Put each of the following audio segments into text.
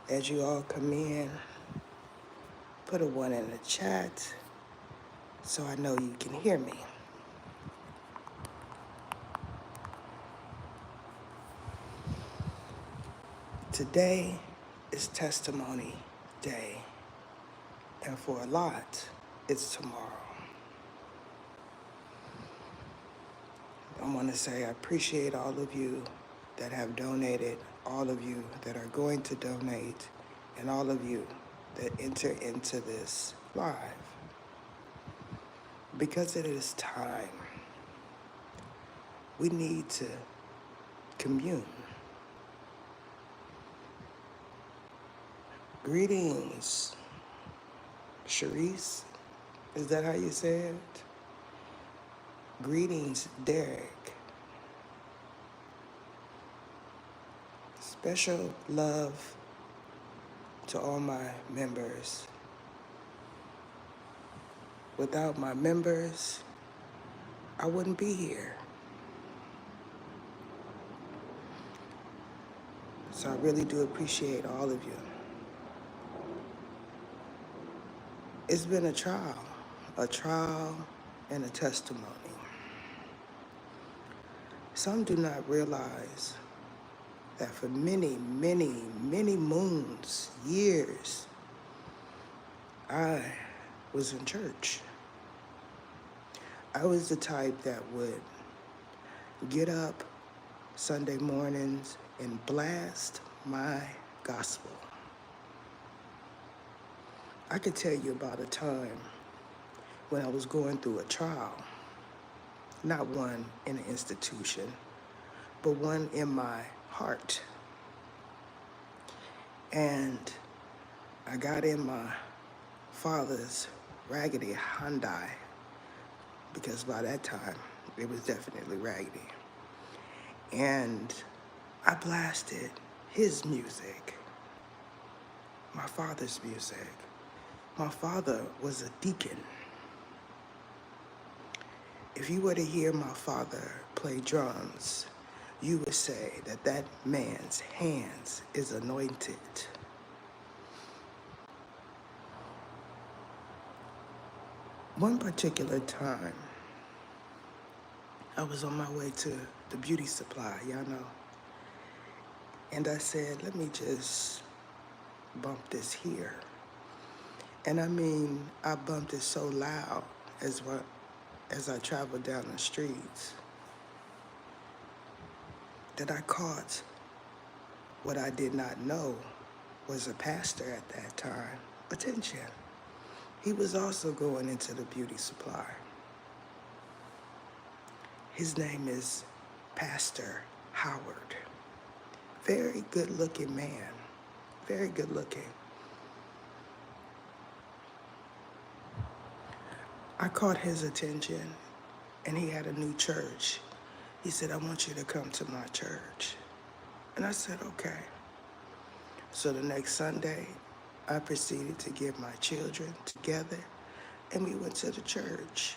As you all come in, put a 1 in the chat so I know you can hear me. Today is testimony day, and for a lot, it's tomorrow. I want to say I appreciate all of you that have donated, all of you that are going to donate, and all of you that enter into this live. Because it is time, we need to commune. Greetings, Sharice. Is that how you say it? Greetings, Derek. Special love to all my members. Without my members, I wouldn't be here. So I really do appreciate all of you. It's been a trial and a testimony. Some do not realize that for many, many, many moons, years, I was in church. I was the type that would get up Sunday mornings and blast my gospel. I could tell you about a time when I was going through a trial, not one in an institution, but one in my heart. And I got in my father's raggedy Hyundai, because by that time, it was definitely raggedy. And I blasted his music, my father's music. My father was a deacon. If you were to hear my father play drums, you would say that that man's hands is anointed. One particular time, I was on my way to the beauty supply, y'all know. And I said, let me just bump this here. And I mean, I bumped it so loud as I traveled down the streets that I caught what I did not know was a pastor at that time. Attention. He was also going into the beauty supply. His name is Pastor Howard. Very good looking man. Very good looking. I caught his attention, and he had a new church. He said, I want you to come to my church. And I said, okay. So the next Sunday, I proceeded to get my children together, and we went to the church.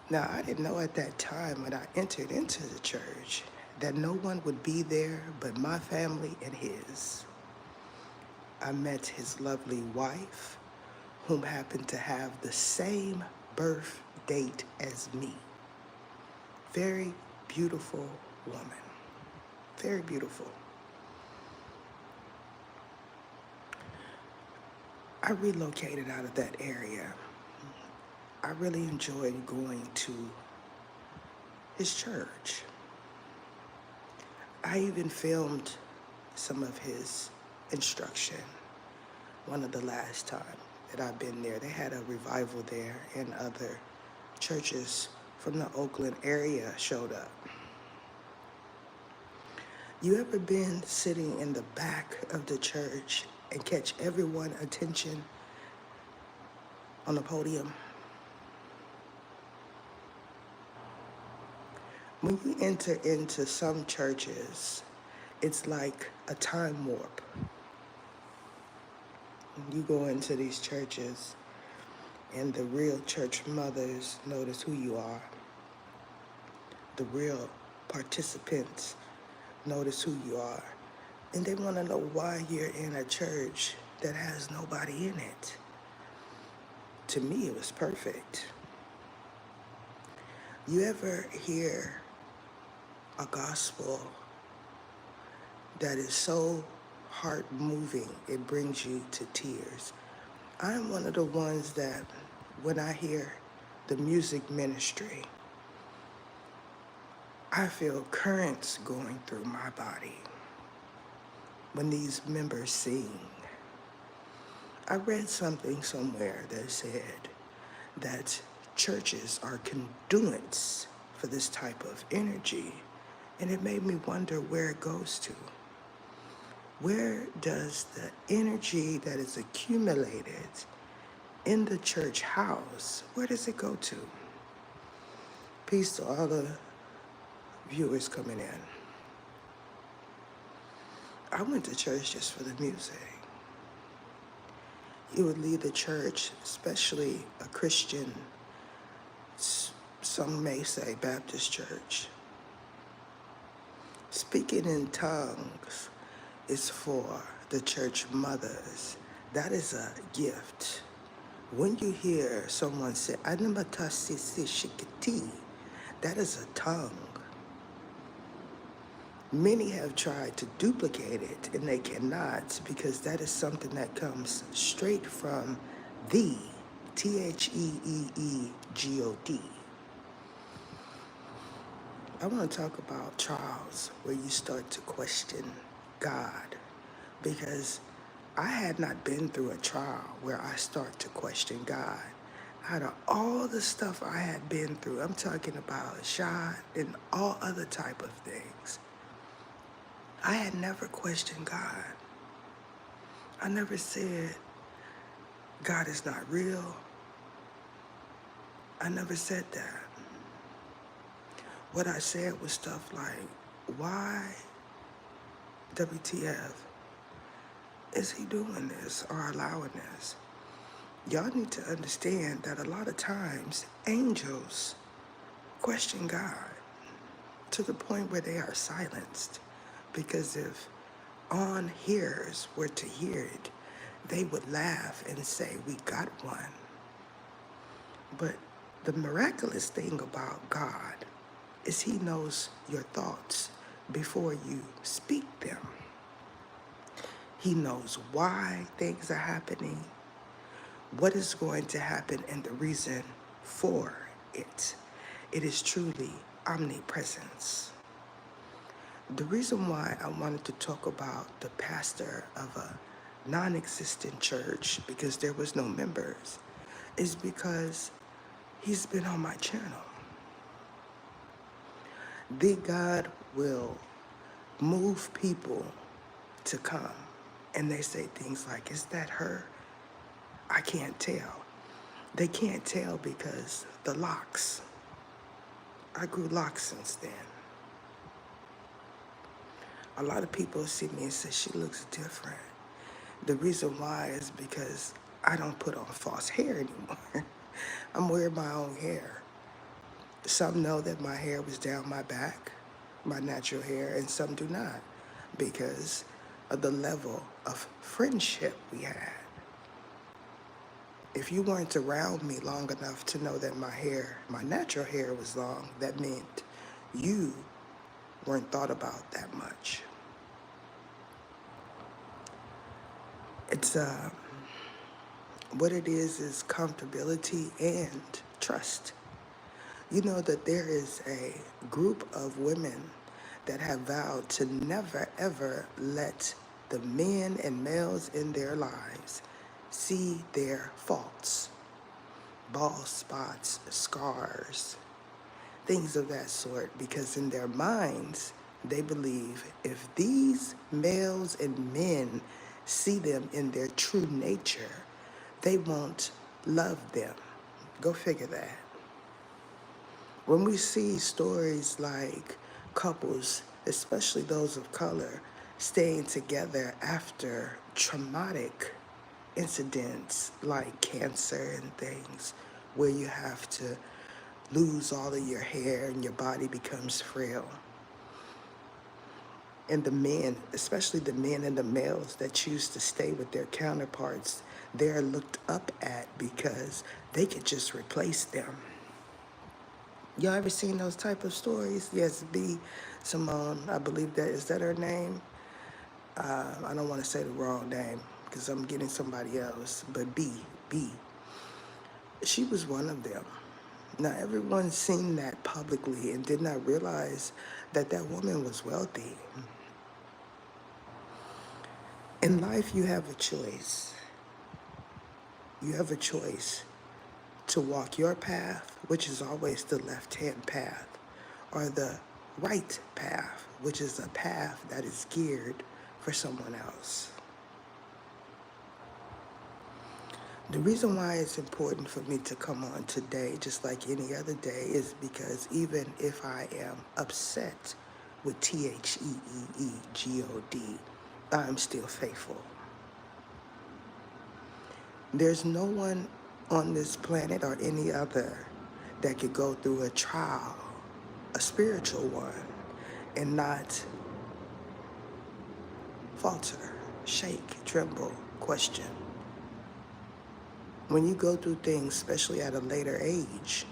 Now, I didn't know at that time when I entered into the church that no one would be there but my family and his. I met his lovely wife, whom happened to have the same birth date as me. Very beautiful woman. Very beautiful. I relocated out of that area. I really enjoyed going to his church. I even filmed some of his instruction one of the last time that I've been there. They had a revival there, and other churches from the Oakland area showed up. You ever been sitting in the back of the church and catch everyone's attention on the podium? When you enter into some churches, it's like a time warp. You go into these churches and the real church mothers notice who you are. The real participants notice who you are. And they want to know why you're in a church that has nobody in it. To me, it was perfect. You ever hear a gospel that is so heart moving, it brings you to tears? I'm one of the ones that when I hear the music ministry, I feel currents going through my body when these members sing. I read something somewhere that said that churches are conduits for this type of energy, and it made me wonder where it goes to. Where does the energy that is accumulated in the church house, where does it go to? Peace to all the viewers coming in. I went to church just for the music. You would leave the church, especially a Christian, some may say Baptist church. Speaking in tongues is for the church mothers. That is a gift. When you hear someone say, "Animatasi shikiti," that is a tongue. Many have tried to duplicate it, and they cannot, because that is something that comes straight from the Theeegod. I want to talk about trials where you start to question God, because I had not been through a trial where I start to question God. Out of all the stuff I had been through, I'm talking about shot and all other type of things, I had never questioned God. I never said, God is not real. I never said that. What I said was stuff like, why, WTF, is he doing this or allowing this? Y'all need to understand that a lot of times angels question God to the point where they are silenced. Because if on hearers were to hear it, they would laugh and say, we got one. But the miraculous thing about God is he knows your thoughts before you speak them. He knows why things are happening, what is going to happen, and the reason for it. It is truly omnipresence. The reason why I wanted to talk about the pastor of a non-existent church, because there was no members, is because he's been on my channel. The God will move people to come, and they say things like, is that her? I can't tell. They can't tell because the locks. I grew locks since then. A lot of people see me and say she looks different. The reason why is because I don't put on false hair anymore. I'm wearing my own hair. Some know that my hair was down my back, my natural hair, and some do not, because of the level of friendship we had. If you weren't around me long enough to know that my hair, my natural hair was long, that meant you weren't thought about that much. It's what it is comfortability and trust. You know that there is a group of women that have vowed to never ever let the men and males in their lives see their faults, bald spots, scars, things of that sort, because in their minds, they believe if these males and men see them in their true nature, they won't love them. Go figure that. When we see stories like couples, especially those of color, staying together after traumatic incidents like cancer and things, where you have to lose all of your hair and your body becomes frail, And the men, especially the men and the males that choose to stay with their counterparts, they're looked up at because they could just replace them. Y'all ever seen those type of stories? Yes, B. Simone, I believe that, is that her name? I don't want to say the wrong name because I'm getting somebody else, but B. She was one of them. Now, everyone seen that publicly and did not realize that that woman was wealthy. In life, you have a choice. You have a choice to walk your path, which is always the left-hand path, or the right path, which is a path that is geared for someone else. The reason why it's important for me to come on today, just like any other day, is because even if I am upset with THEEEGOD, I'm still faithful. There's no one on this planet or any other that could go through a trial, a spiritual one, and not falter, shake, tremble, question. When you go through things, especially at a later age,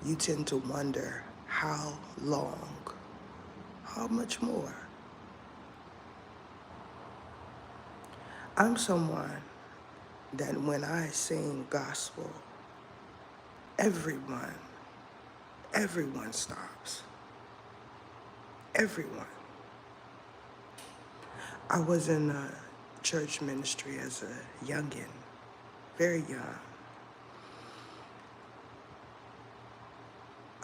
you tend to wonder how long, how much more. I'm someone that when I sing gospel, everyone stops. Everyone. I was in a church ministry as a youngin', very young.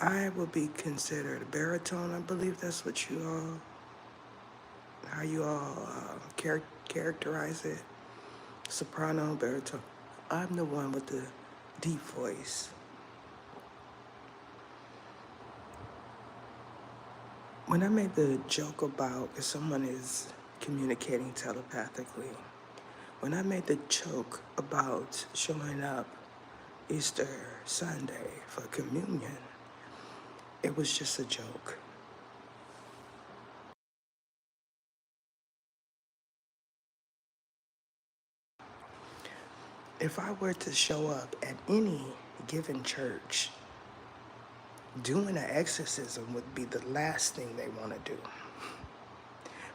I would be considered a baritone. I believe that's what you all, how you all characterize it. Soprano, baritone. I'm the one with the deep voice. When I made the joke about if someone is communicating telepathically, when I made the joke about showing up Easter Sunday for communion, it was just a joke. If I were to show up at any given church, doing an exorcism would be the last thing they want to do.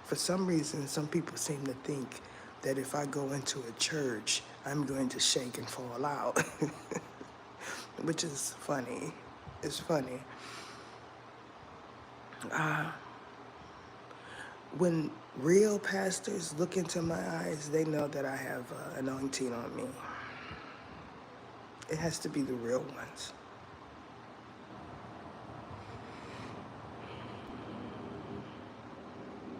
For some reason, some people seem to think that if I go into a church, I'm going to shake and fall out, which is funny. It's funny. When real pastors look into my eyes, they know that I have anointing on me. It has to be the real ones.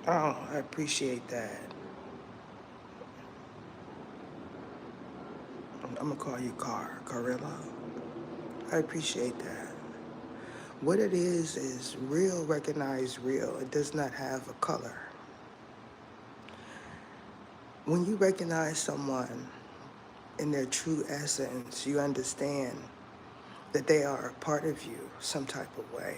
Oh, I appreciate that. I'm gonna call you Carilla. I appreciate that. What it is real recognize real. It does not have a color. When you recognize someone in their true essence, you understand that they are a part of you some type of way.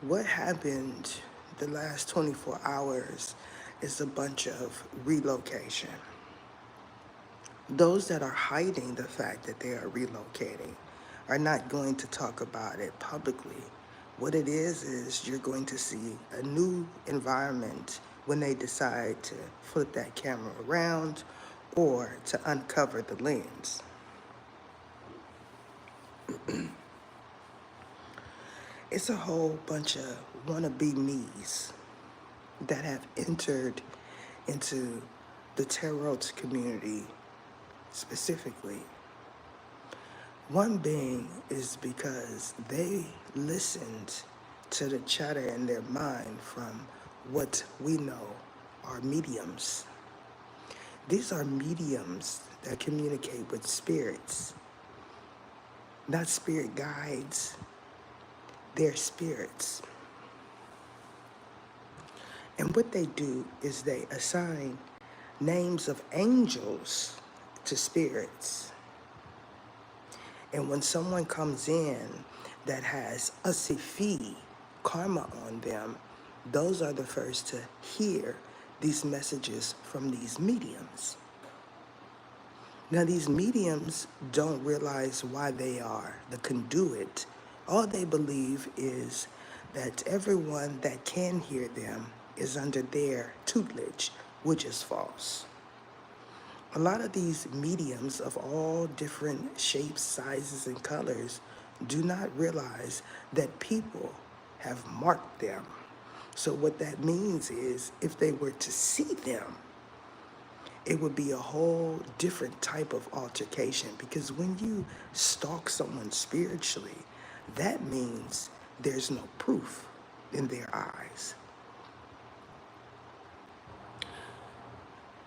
What happened the last 24 hours is a bunch of relocation. Those that are hiding the fact that they are relocating are not going to talk about it publicly. What it is you're going to see a new environment when they decide to flip that camera around or to uncover the lens. It's a whole bunch of wannabe me's that have entered into the tarot community specifically. One being is because they listened to the chatter in their mind from what we know are mediums. These are mediums that communicate with spirits, not spirit guides, they're spirits. And what they do is they assign names of angels to spirits. And when someone comes in that has a sifi, karma on them, those are the first to hear these messages from these mediums. Now, these mediums don't realize why they are the conduit. All they believe is that everyone that can hear them is under their tutelage, which is false. A lot of these mediums of all different shapes, sizes, and colors do not realize that people have marked them. So what that means is if they were to see them, it would be a whole different type of altercation, because when you stalk someone spiritually, that means there's no proof in their eyes.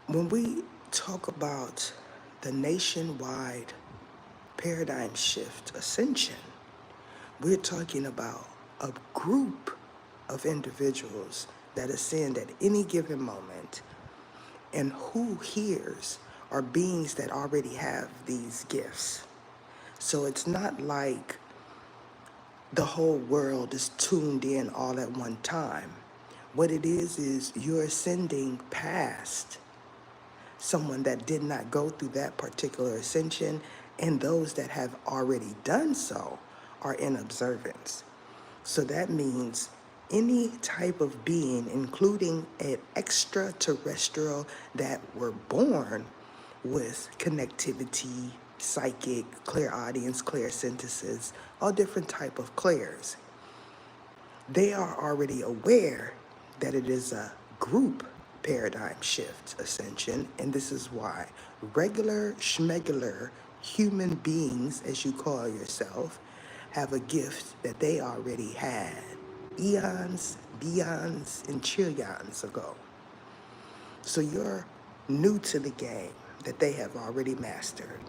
When we talk about the nationwide paradigm shift ascension, we're talking about a group of individuals that ascend at any given moment, and who hears are beings that already have these gifts. So it's not like the whole world is tuned in all at one time. What it is you're ascending past someone that did not go through that particular ascension, and those that have already done so are in observance. So that means any type of being, including an extraterrestrial that were born with connectivity, psychic, clairaudience, clairsynthesis, all different type of clairs, they are already aware that it is a group paradigm shift ascension, and this is why regular schmegular human beings, as you call yourself, have a gift that they already had eons, beyonds, and trillions ago. So you're new to the game that they have already mastered.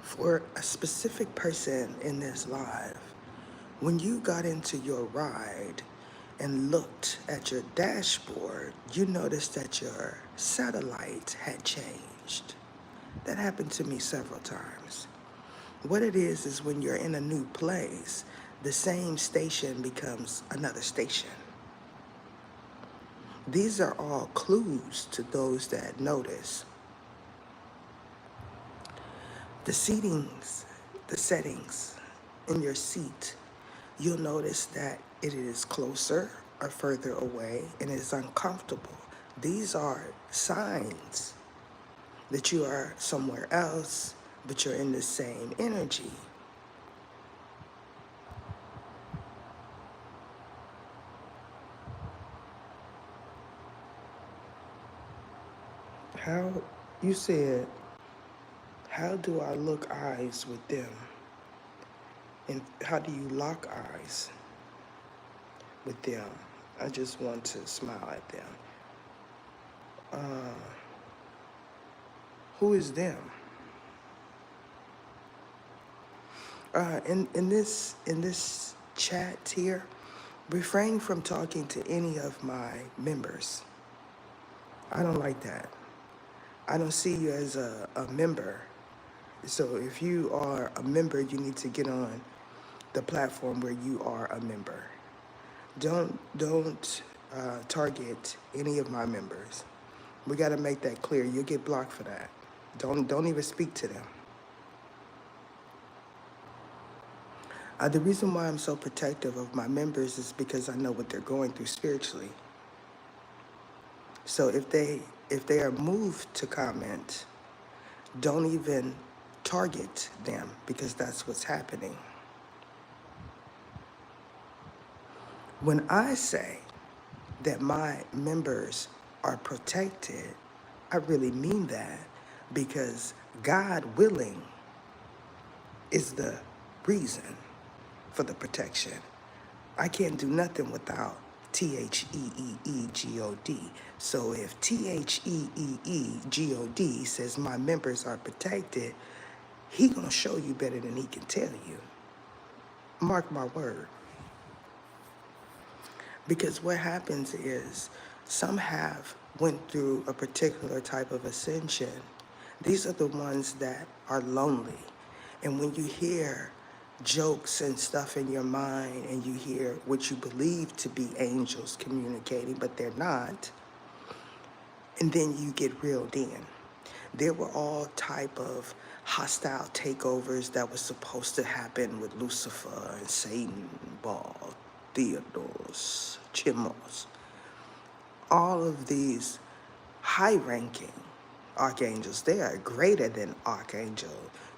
For a specific person in this live, when you got into your ride and looked at your dashboard, you noticed that your satellite had changed. That happened to me several times. What it is when you're in a new place, the same station becomes another station. These are all clues to those that notice. The settings in your seat, you'll notice that it is closer or further away and it is uncomfortable. These are signs that you are somewhere else, but you're in the same energy. How, you said, how do I look eyes with them? And how do you lock eyes with them? I just want to smile at them. Who is them? In this chat here, refrain from talking to any of my members. I don't like that. I don't see you as a member. So if you are a member, you need to get on the platform where you are a member. Don't target any of my members. We got to make that clear. You'll get blocked for that. Don't even speak to them. The reason why I'm so protective of my members is because I know what they're going through spiritually. So if they are moved to comment, don't even target them, because that's what's happening. When I say that my members are protected, I really mean that, because God willing is the reason for the protection. I can't do nothing without THEEEGOD. So if THEEEGOD says my members are protected, he gonna show you better than he can tell you. Mark my word. Because what happens is some have went through a particular type of ascension. These are the ones that are lonely. And when you hear jokes and stuff in your mind, and you hear what you believe to be angels communicating, but they're not, and then you get reeled in. There were all type of hostile takeovers that was supposed to happen with Lucifer and Satan, Baal, Theodos, Chimos. All of these high-ranking archangels, they are greater than archangel.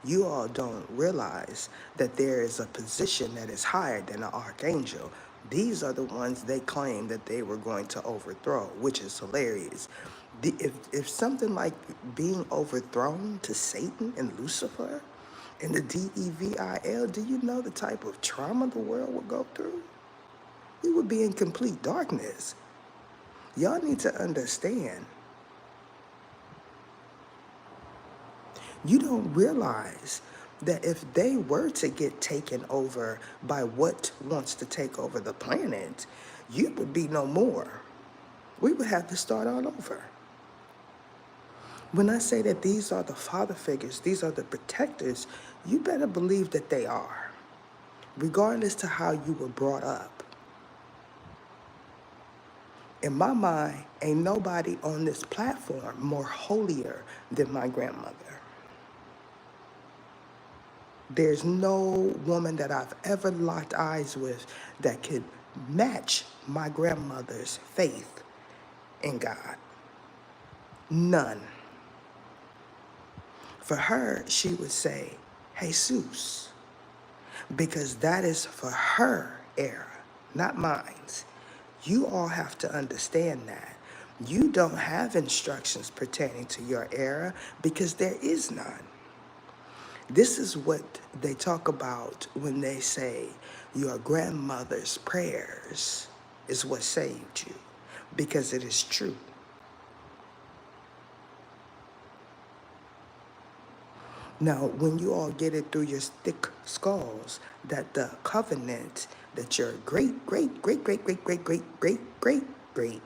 You all don't realize that there is a position that is higher than an archangel. These are the ones they claim that they were going to overthrow, which is hilarious. If something like being overthrown to Satan and Lucifer and the DEVIL, do you know the type of trauma the world would go through? We would be in complete darkness. Y'all need to understand. You don't realize that if they were to get taken over by what wants to take over the planet, you would be no more. We would have to start all over. When I say that these are the father figures, these are the protectors, you better believe that they are, regardless to how you were brought up. In my mind, ain't nobody on this platform more holier than my grandmother. There's no woman that I've ever locked eyes with that could match my grandmother's faith in God. None. For her, she would say, Jesus, because that is for her era, not mine. You all have to understand that. You don't have instructions pertaining to your era because there is none. This is what they talk about when they say your grandmother's prayers is what saved you, because it is true. Now, when you all get it through your thick skulls that the covenant that your great, great, great, great, great, great, great, great, great, great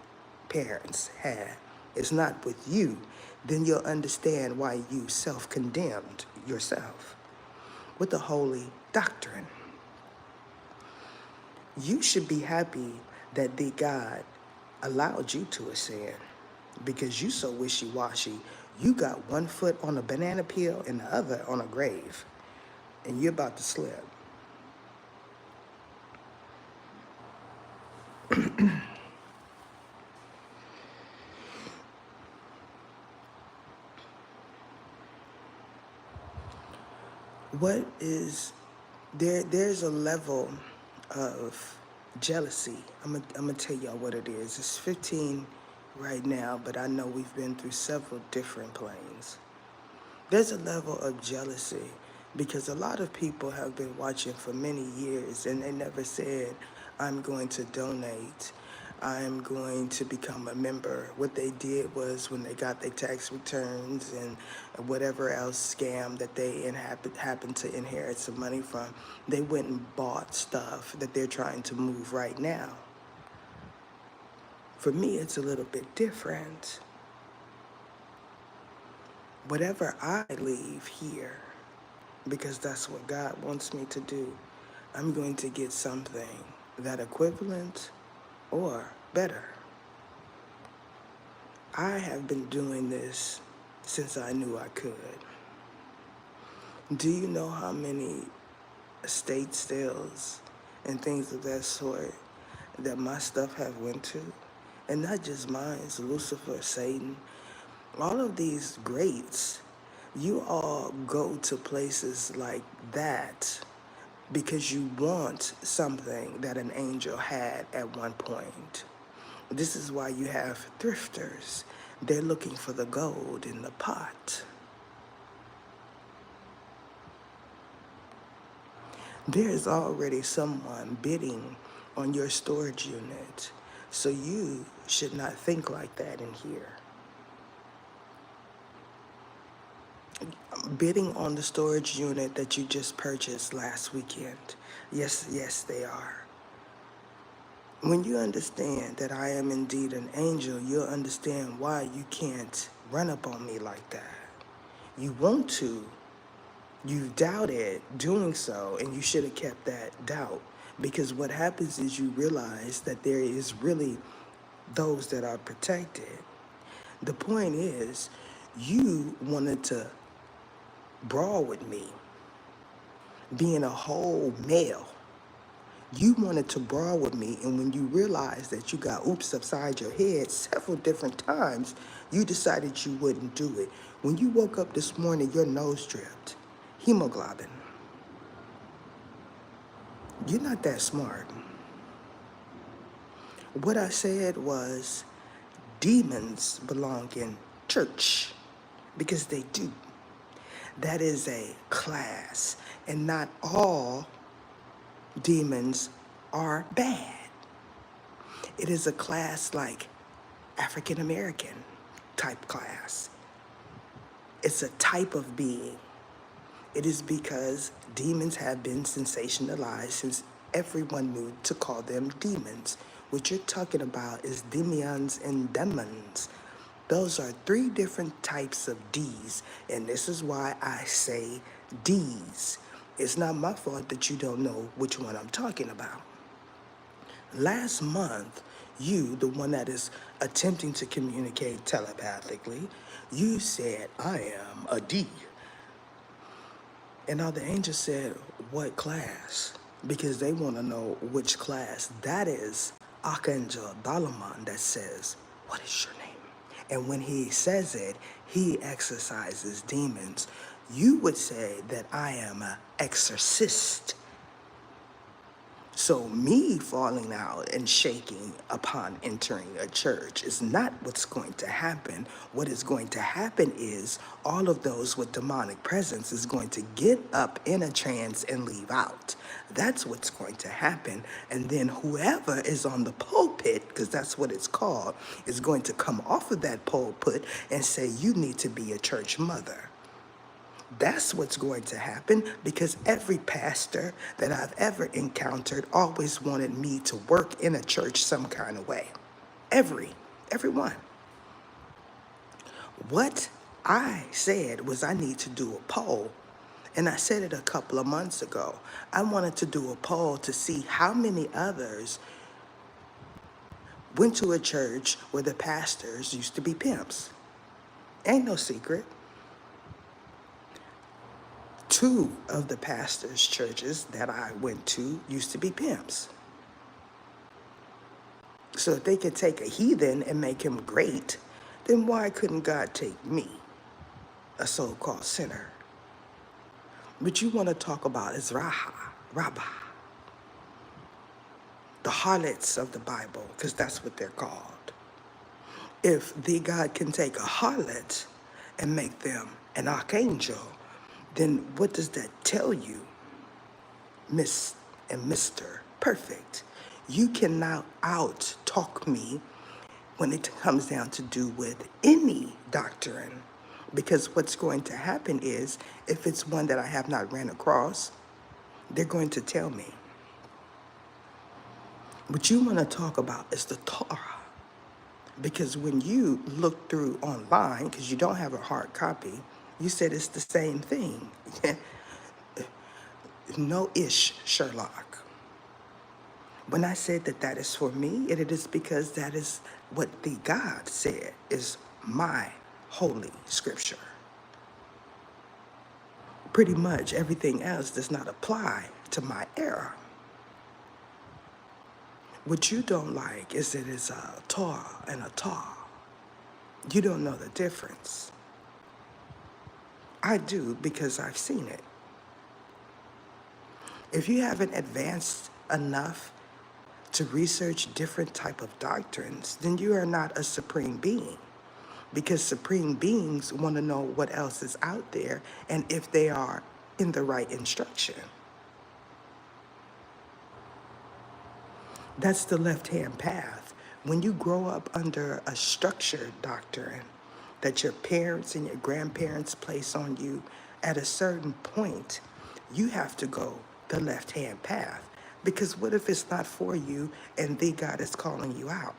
parents had is not with you, then you'll understand why you self-condemned yourself with the holy doctrine. You should be happy that the God allowed you to ascend, because you so wishy-washy. You got one foot on a banana peel and the other on a grave, and you're about to slip. What is there? There's a level of jealousy. I'm gonna tell y'all what it is. It's 15 right now, but I know we've been through several different planes. There's a level of jealousy because a lot of people have been watching for many years and they never said, I'm going to donate, I'm going to become a member. What they did was, when they got their tax returns and whatever else scam that they happened to inherit some money from, they went and bought stuff that they're trying to move right now. For me, it's a little bit different. Whatever I leave here, because that's what God wants me to do, I'm going to get something that equivalent or better. I have been doing this since I knew I could. Do you know how many estate sales and things of that sort that my stuff have went to? And not just mine, it's Lucifer, Satan, all of these greats. You all go to places like that because you want something that an angel had at one point. This is why you have thrifters. They're looking for the gold in the pot. There's already someone bidding on your storage unit, so you should not think like that in here. Bidding on the storage unit that you just purchased last weekend. Yes, they are. When you understand that I am indeed an angel, you'll understand why you can't run up on me like that. You want to, You've doubted doing so, and you should have kept that doubt, because what happens is you realize that there is really those that are protected. The point is, you wanted to brawl with me, being a whole male. You wanted to brawl with me, and when you realized that you got oops upside your head several different times, you decided you wouldn't do it. When you woke up this morning, your nose dripped. Hemoglobin. You're not that smart. What I said was demons belong in church, because they do. That is a class, and not all demons are bad. It is a class like African American type class. It's a type of being. It is because demons have been sensationalized since everyone knew to call them demons. What you're talking about is demions and demons. Those are three different types of D's, and this is why I say D's. It's not my fault that you don't know which one I'm talking about. Last month, you, the one that is attempting to communicate telepathically, you said, I am a D. And now the angel said, what class? Because they want to know which class. That is Archangel Dalaman that says, what is your name? And when he says it, he exorcises demons. You would say that I am an exorcist. So me falling out and shaking upon entering a church is not what's going to happen. What is going to happen is all of those with demonic presence is going to get up in a trance and leave out. That's what's going to happen. And then whoever is on the pulpit, because that's what it's called, is going to come off of that pulpit and say, you need to be a church mother. That's what's going to happen, because every pastor that I've ever encountered always wanted me to work in a church some kind of way. Everyone. What I said was I need to do a poll, and I said it a couple of months ago. I wanted to do a poll to see how many others went to a church where the pastors used to be pimps. Ain't no secret. 2 of the pastors' churches that I went to used to be pimps. So if they could take a heathen and make him great, then why couldn't God take me, a so-called sinner? But you want to talk about is Rabbah, the harlots of the Bible, because that's what they're called. If the God can take a harlot and make them an archangel, then what does that tell you, Miss and Mr. Perfect? You cannot out-talk me when it comes down to do with any doctrine, because what's going to happen is, if it's one that I have not ran across, they're going to tell me. What you want to talk about is the Torah, because when you look through online, because you don't have a hard copy, you said it's the same thing. No ish, Sherlock. When I said that that is for me, it is because that is what the God said is my holy scripture. Pretty much everything else does not apply to my era. What you don't like is it is a Torah and a Torah. You don't know the difference. I do, because I've seen it. If you haven't advanced enough to research different type of doctrines, then you are not a supreme being, because supreme beings want to know what else is out there and if they are in the right instruction. That's the left-hand path. When you grow up under a structured doctrine that your parents and your grandparents place on you, at a certain point, you have to go the left-hand path. Because what if it's not for you and the God is calling you out?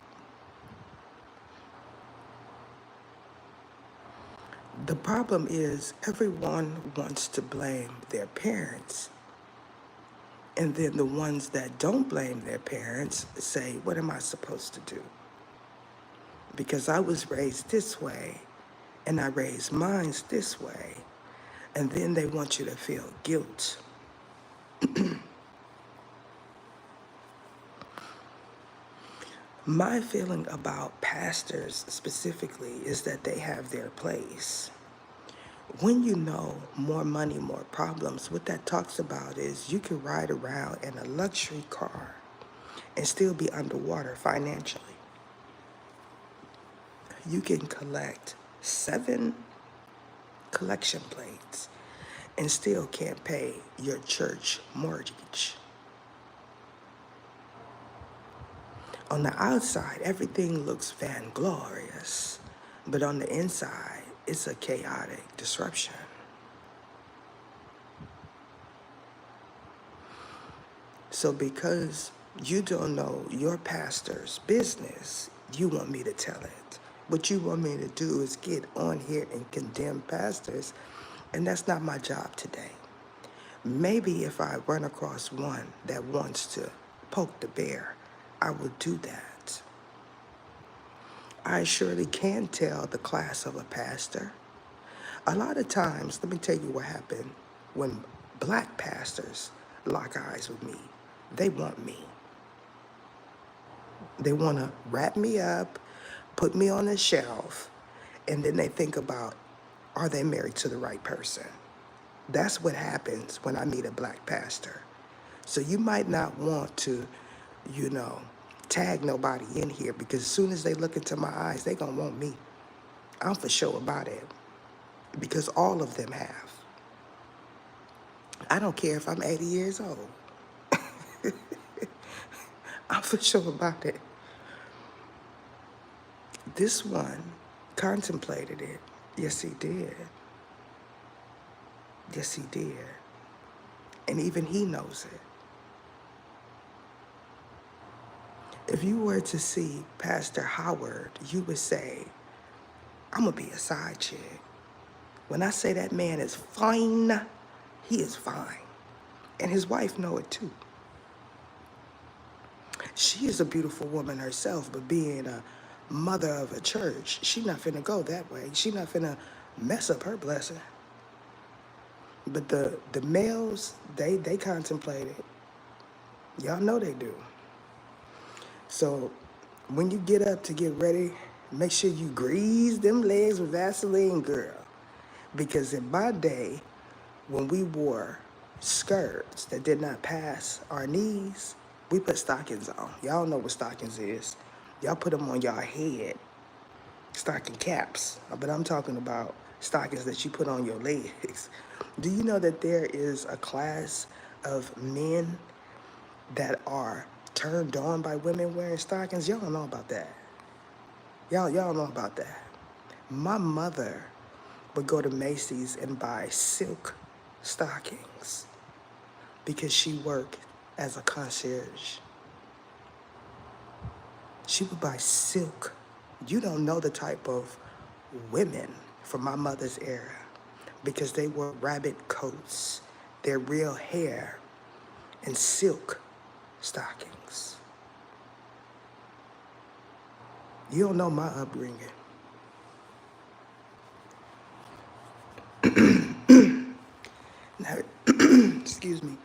The problem is everyone wants to blame their parents. And then the ones that don't blame their parents say, what am I supposed to do? Because I was raised this way and I raised mine this way. And then they want you to feel guilt. My feeling about pastors specifically is that they have their place. When you know more money, more problems, what that talks about is you can ride around in a luxury car and still be underwater financially. You can collect 7 collection plates and still can't pay your church mortgage. On the outside, everything looks vainglorious, but on the inside, it's a chaotic disruption. So because you don't know your pastor's business, you want me to tell it. What you want me to do is get on here and condemn pastors, and that's not my job today. Maybe if I run across one that wants to poke the bear, I will do that. I surely can tell the class of a pastor. A lot of times, let me tell you what happened when black pastors lock eyes with me. They want me. They want to wrap me up, put me on a shelf, and then they think about, are they married to the right person? That's what happens when I meet a black pastor. So you might not want to, tag nobody in here, because as soon as they look into my eyes, they gonna want me. I'm for sure about it, because all of them have. I don't care if I'm 80 years old. I'm for sure about it. This one contemplated it. Yes, he did. Yes, he did. And even he knows it. If you were to see Pastor Howard, you would say, I'm gonna be a side chick. When I say that man is fine, he is fine. And his wife know it too. She is a beautiful woman herself, but being a mother of a church, she not finna go that way. She not finna mess up her blessing. But the males, they contemplate it. Y'all know they do. So when you get up to get ready, make sure you grease them legs with Vaseline, girl. Because in my day, when we wore skirts that did not pass our knees, we put stockings on. Y'all know what stockings is. Y'all put them on y'all head, stocking caps. But I'm talking about stockings that you put on your legs. Do you know that there is a class of men that are turned on by women wearing stockings? Y'all don't know about that. Y'all know about that. My mother would go to Macy's and buy silk stockings because she worked as a concierge. She would buy silk. You don't know the type of women from my mother's era, because they wore rabbit coats, their real hair, and silk stockings. You don't know my upbringing. Now, excuse me.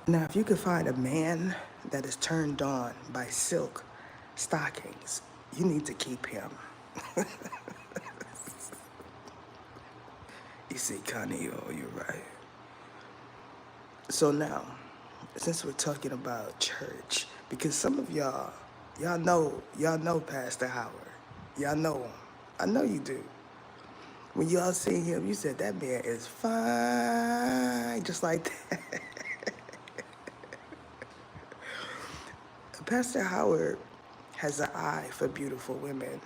Now, if you could find a man that is turned on by silk stockings, you need to keep him. You see, Connie, oh, you're right. So now, since we're talking about church, because some of y'all know Pastor Howard. Y'all know him. I know you do. When y'all see him, you said that man is fine, just like that. Pastor Howard has an eye for beautiful women.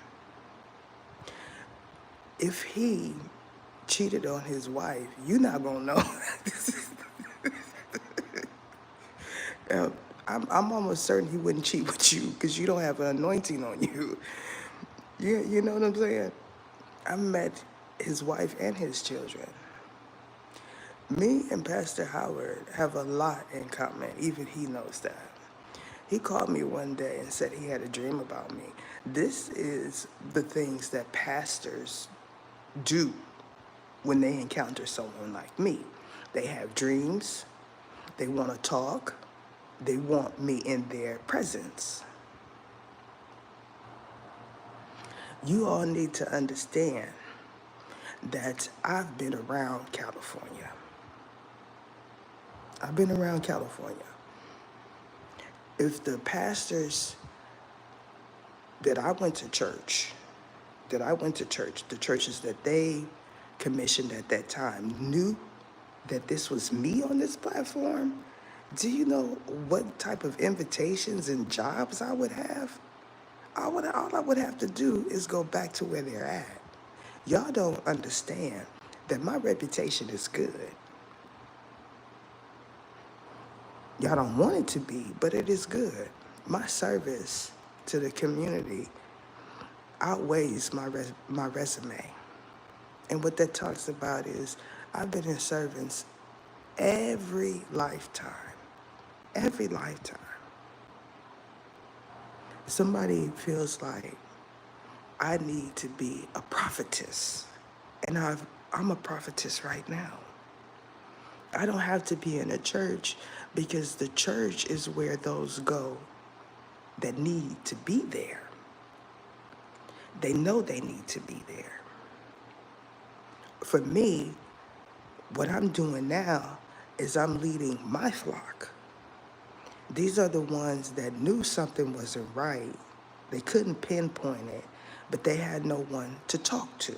If he cheated on his wife, you're not gonna know. I'm almost certain he wouldn't cheat with you because you don't have an anointing on you. You know what I'm saying? I met his wife and his children. Me and Pastor Howard have a lot in common. Even he knows that. He called me one day and said he had a dream about me. This is the things that pastors do when they encounter someone like me. They have dreams, they want to talk, they want me in their presence. You all need to understand that I've been around California. I've been around California. If the pastors that I went to church, the churches that they commissioned at that time, knew that this was me on this platform, do you know what type of invitations and jobs I would have? All I would have to do is go back to where they're at. Y'all don't understand that my reputation is good. Y'all don't want it to be, but it is good. My service to the community outweighs my resume. And what that talks about is I've been in servants every lifetime. Every lifetime. Somebody feels like I need to be a prophetess. And I'm a prophetess right now. I don't have to be in a church because the church is where those go that need to be there. They know they need to be there. For me, what I'm doing now is I'm leading my flock. These are the ones that knew something wasn't right. They couldn't pinpoint it, but they had no one to talk to.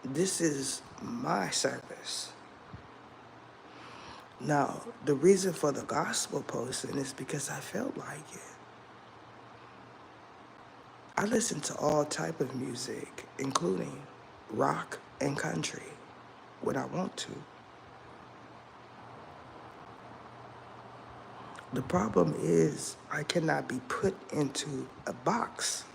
This is my service. Now, the reason for the gospel posting is because I felt like it. I listen to all type of music, including rock and country, when I want to. The problem is I cannot be put into a box.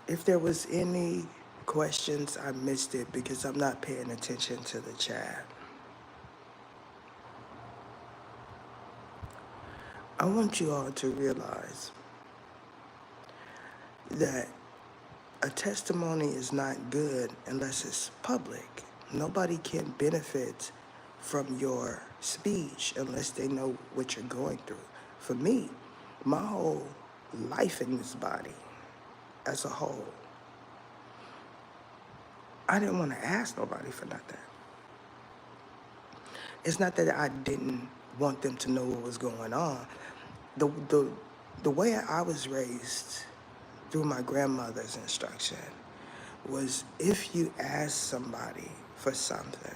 If there was any questions, I missed it because I'm not paying attention to the chat. I want you all to realize that a testimony is not good unless it's public. Nobody can benefit from your speech unless they know what you're going through. For me, my whole life in this body as a whole, I didn't want to ask nobody for nothing. It's not that I didn't want them to know what was going on. The way I was raised through my grandmother's instruction was if you ask somebody for something,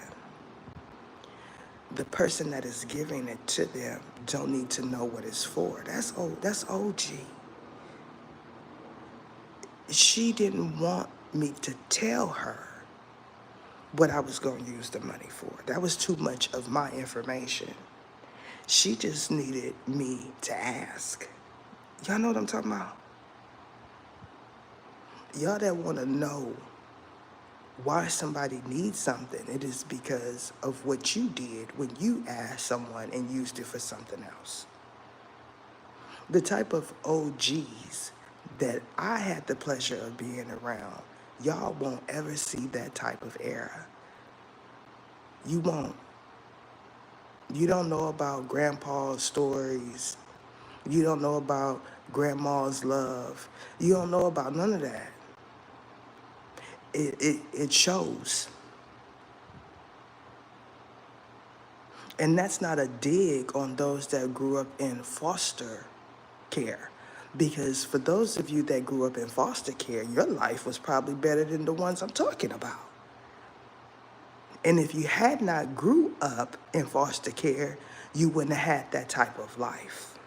the person that is giving it to them don't need to know what it's for. That's OG. She didn't want me to tell her what I was going to use the money for. That was too much of my information. She just needed me to ask. Y'all know what I'm talking about? Y'all that want to know why somebody needs something, it is because of what you did when you asked someone and used it for something else. The type of OGs that I had the pleasure of being around, y'all won't ever see that type of era. You won't. You don't know about grandpa's stories. You don't know about grandma's love. You don't know about none of that. It shows. And that's not a dig on those that grew up in foster care. Because for those of you that grew up in foster care, your life was probably better than the ones I'm talking about. And if you had not grew up in foster care, you wouldn't have had that type of life.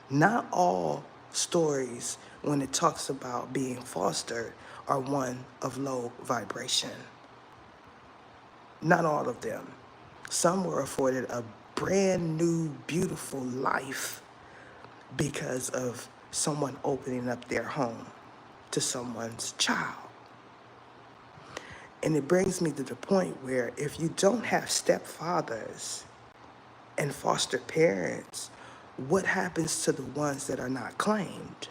Not all stories when it talks about being fostered are one of low vibration. Not all of them. Some were afforded a brand new, beautiful life because of someone opening up their home to someone's child. And it brings me to the point where if you don't have stepfathers and foster parents, what happens to the ones that are not claimed?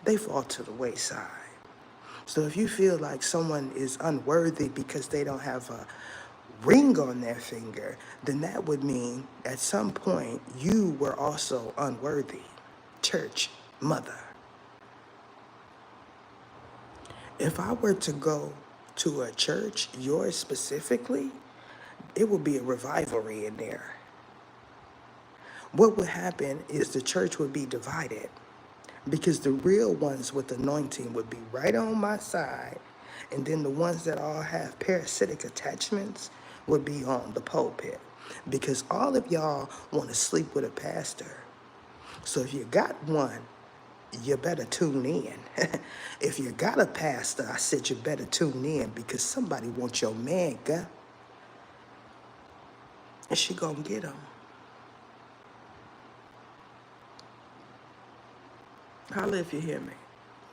They fall to the wayside. So if you feel like someone is unworthy because they don't have a ring on their finger, then that would mean at some point you were also unworthy. Church mother. If I were to go to a church, yours specifically, it would be a revivalry in there. What would happen is the church would be divided because the real ones with anointing would be right on my side, and then the ones that all have parasitic attachments would be on the pulpit because all of y'all want to sleep with a pastor. So if you got one, you better tune in. If you got a pastor, I said you better tune in because somebody wants your man, girl. And she gonna get him. Holla if you hear me.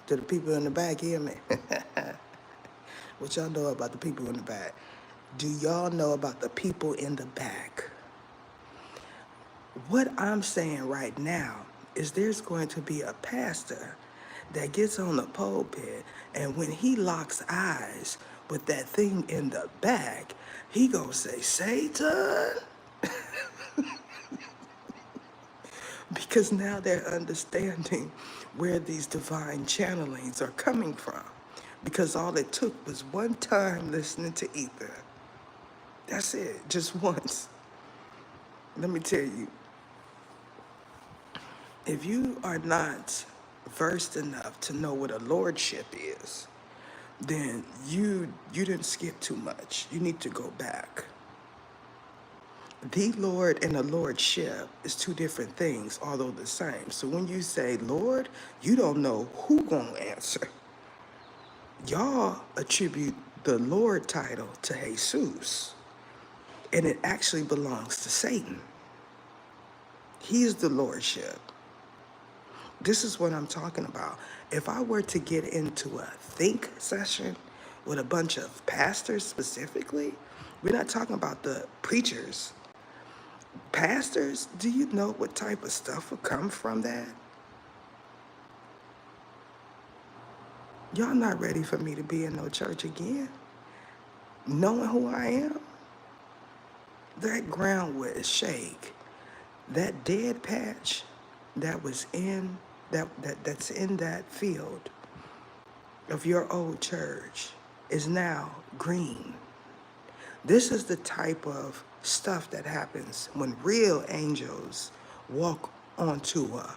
Do the people in the back hear me? What y'all know about the people in the back? Do y'all know about the people in the back? What I'm saying right now is there's going to be a pastor that gets on the pulpit, and when he locks eyes with that thing in the back, he gonna say, Satan. Because now they're understanding where these divine channelings are coming from. Because all it took was one time listening to ether. That's it, just once. Let me tell you, if you are not versed enough to know what a lordship is, then you didn't skip too much. You need to go back. The Lord and the lordship is two different things, although the same. So when you say Lord, you don't know who gonna answer. Y'all attribute the Lord title to Jesus, and it actually belongs to Satan. He is the lordship. This is what I'm talking about. If I were to get into a think session with a bunch of pastors specifically, we're not talking about the preachers. Pastors, do you know what type of stuff will come from that? Y'all not ready for me to be in no church again? Knowing who I am? That ground would shake. That dead patch that was in that's in that field of your old church is now green. This is the type of stuff that happens when real angels walk onto a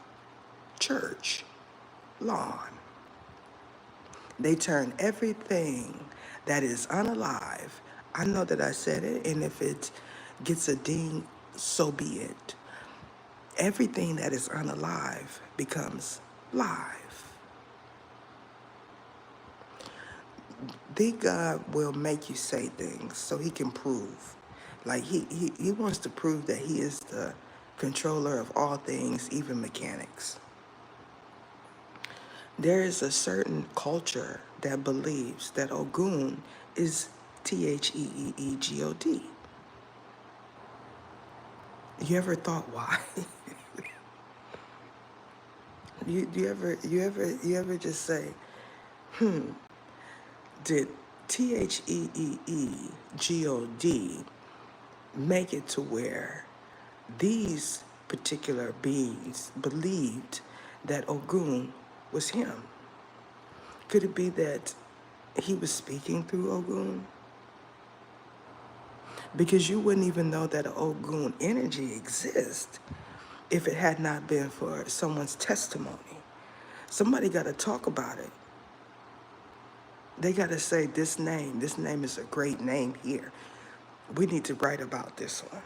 church lawn. They turn everything that is unalive. I know that I said it, and if it gets a ding, so be it. Everything that is unalive becomes live. The God will make you say things so he can prove. Like he wants to prove that he is the controller of all things, even mechanics. There is a certain culture that believes that Ogun is Theeegod. You ever thought why? you ever just say, did Theeegod make it to where these particular beings believed that Ogun was him? Could it be that he was speaking through Ogun? Because you wouldn't even know that Ogun energy exists if it had not been for someone's testimony. Somebody got to talk about it. They got to say, this name is a great name here. We need to write about this one.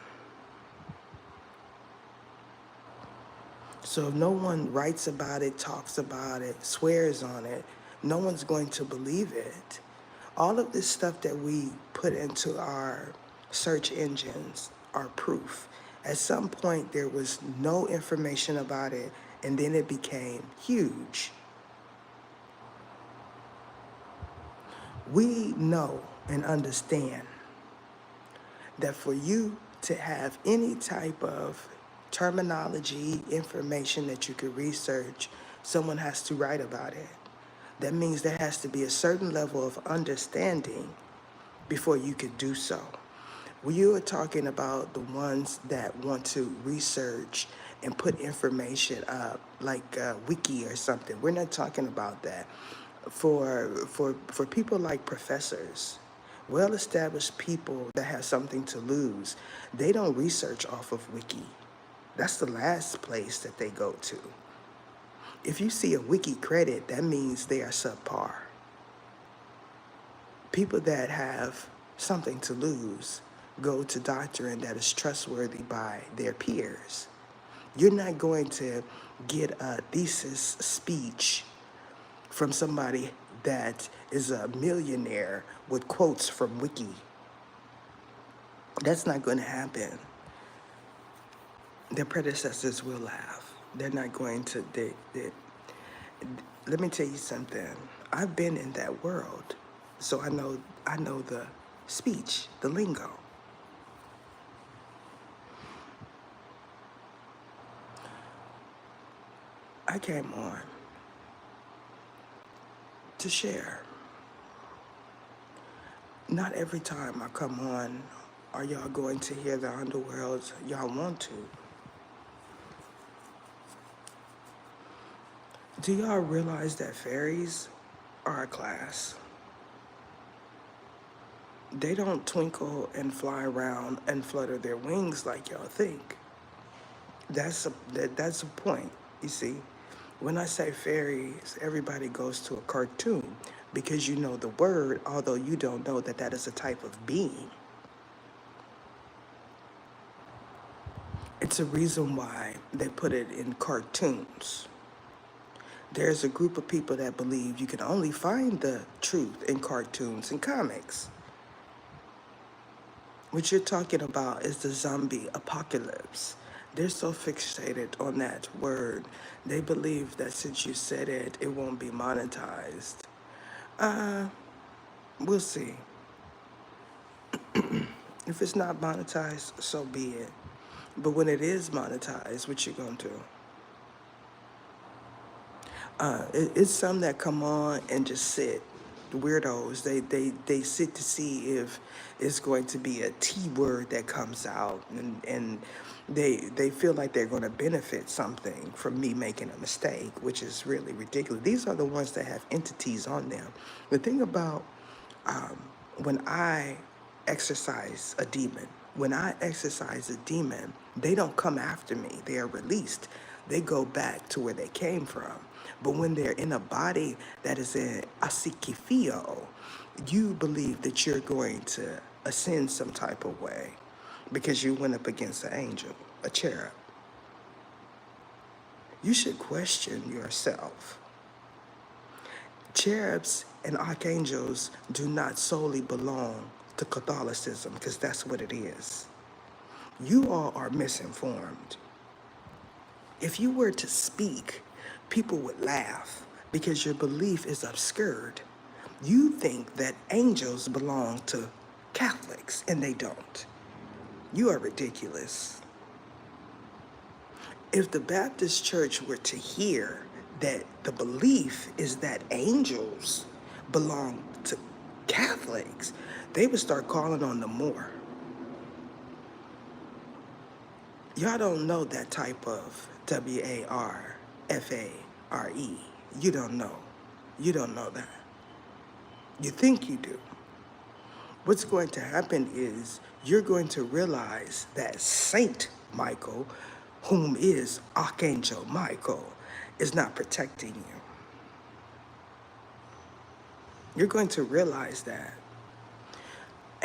So if no one writes about it, talks about it, swears on it, no one's going to believe it. All of this stuff that we put into our search engines are proof. At some point, there was no information about it, and then it became huge. We know and understand that for you to have any type of terminology, information that you could research, someone has to write about it. That means there has to be a certain level of understanding before you could do so. You are talking about the ones that want to research and put information up, like Wiki or something. We're not talking about that. For people like professors, well-established people that have something to lose, they don't research off of Wiki. That's the last place that they go to. If you see a Wiki credit, that means they are subpar. People that have something to lose go to doctrine that is trustworthy by their peers. You're not going to get a thesis speech from somebody that is a millionaire with quotes from Wiki. That's not going to happen. Their predecessors will laugh. They're not going to. Let me tell you something. I've been in that world, so I know the speech, the lingo. I came on to share. Not every time I come on are y'all going to hear the underworlds y'all want to. Do y'all realize that fairies are a class? They don't twinkle and fly around and flutter their wings like y'all think. That's a point, you see. When I say fairies, everybody goes to a cartoon because you know the word, although you don't know that that is a type of being. It's a reason why they put it in cartoons. There's a group of people that believe you can only find the truth in cartoons and comics. What you're talking about is the zombie apocalypse. They're so fixated on that word. They believe that since you said it, it won't be monetized. We'll see. If it's not monetized, so be it. But when it is monetized, what you gonna do? It's some that come on and just sit. Weirdos. They sit to see if it's going to be a T word that comes out, and they feel like they're going to benefit something from me making a mistake, which is really ridiculous. These are the ones that have entities on them. The thing about when I exorcise a demon, they don't come after me. They are released. They go back to where they came from. But when they're in a body that is in asikifio, you believe that you're going to ascend some type of way because you went up against an angel, a cherub. You should question yourself. Cherubs and archangels do not solely belong to Catholicism, because that's what it is. You all are misinformed. If you were to speak, people would laugh because your belief is obscured. You think that angels belong to Catholics, and they don't. You are ridiculous. If the Baptist Church were to hear that the belief is that angels belong to Catholics, they would start calling on them more. Y'all don't know that type of W-A-R-F-A-R-E. You don't know. You don't know that. You think you do. What's going to happen is you're going to realize that Saint Michael, whom is Archangel Michael, is not protecting you. You're going to realize that.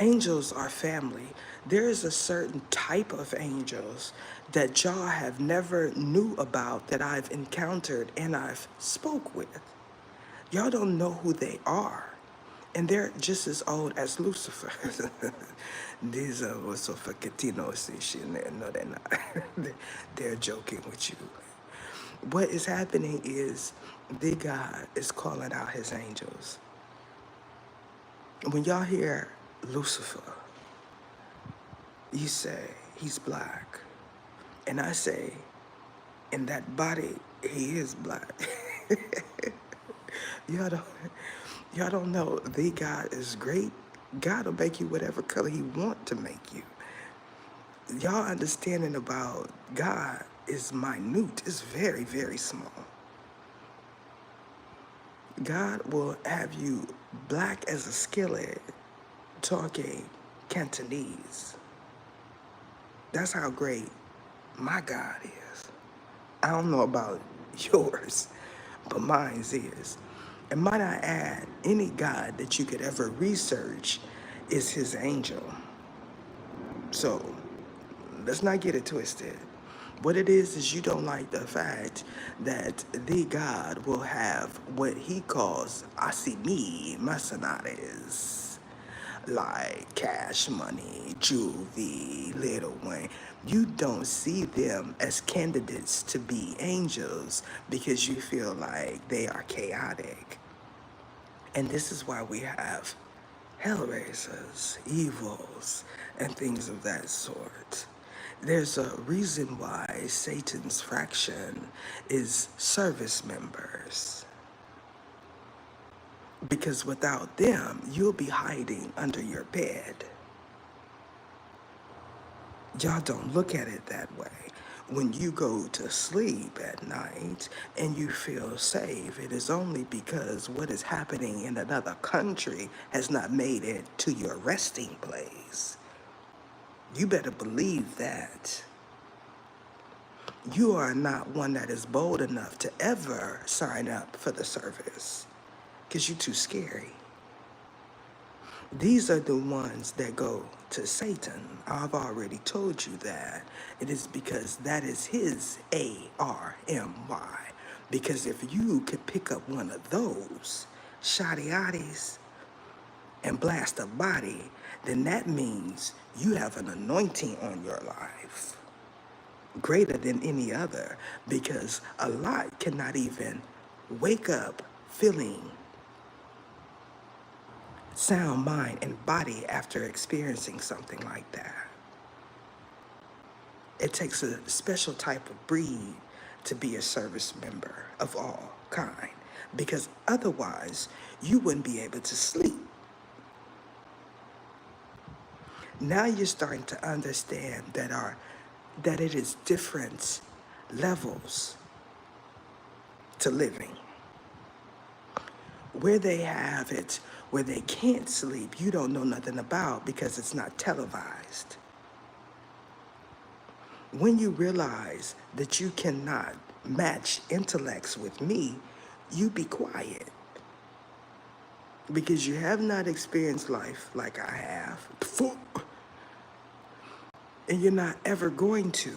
Angels are family. There is a certain type of angels that y'all have never knew about that I've encountered and I've spoke with. Y'all don't know who they are. And they're just as old as Lucifer. These are also for Catinos and shit. No, they're not. They're joking with you. What is happening is the God is calling out his angels. When y'all hear Lucifer, you say he's black. And I say, in that body, he is black. Y'all don't, y'all don't know the God is great. God will make you whatever color he want to make you. Y'all understanding about God is minute. It's very, very small. God will have you black as a skillet talking Cantonese. That's how great my God is. I don't know about yours, but mine's is. And might I add, any God that you could ever research is his angel. So let's not get it twisted. What it is you don't like the fact that the God will have what he calls asimi mercenaries, like Cash Money, Juvie, Lil Wayne. You don't see them as candidates to be angels because you feel like they are chaotic. And this is why we have hellraisers, evils, and things of that sort. There's a reason why Satan's fraction is service members. Because without them, you'll be hiding under your bed. Y'all don't look at it that way. When you go to sleep at night and you feel safe, it is only because what is happening in another country has not made it to your resting place. You better believe that. You are not one that is bold enough to ever sign up for the service because you're too scary. These are the ones that go to Satan. I've already told you that. It is because that is his ARMY. Because if you could pick up one of those shotty and blast a body, then that means you have an anointing on your life greater than any other, because a lot cannot even wake up feeling sound mind and body after experiencing something like that. It takes a special type of breed to be a service member of all kind, because otherwise you wouldn't be able to sleep. Now you're starting to understand that it is different levels to living. Where they have it, where they can't sleep, you don't know nothing about because it's not televised. When you realize that you cannot match intellects with me, you be quiet. Because you have not experienced life like I have. And you're not ever going to.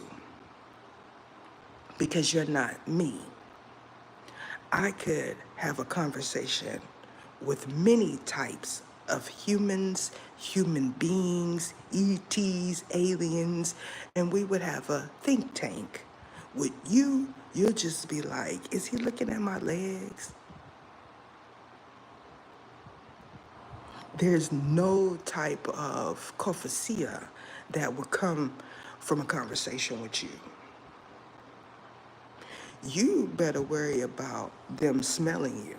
Because you're not me. I could have a conversation with many types of humans, human beings, ETs, aliens, and we would have a think tank. With you, you'll just be like, is he looking at my legs? There's no type of prophecia that will come from a conversation with you. You better worry about them smelling you.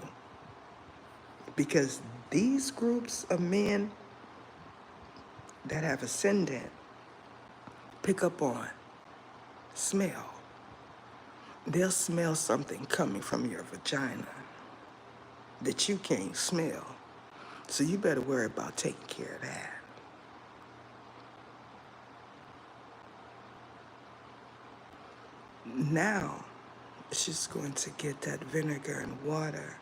Because these groups of men that have ascendant pick up on smell. They'll smell something coming from your vagina that you can't smell. So you better worry about taking care of that. Now, she's going to get that vinegar and water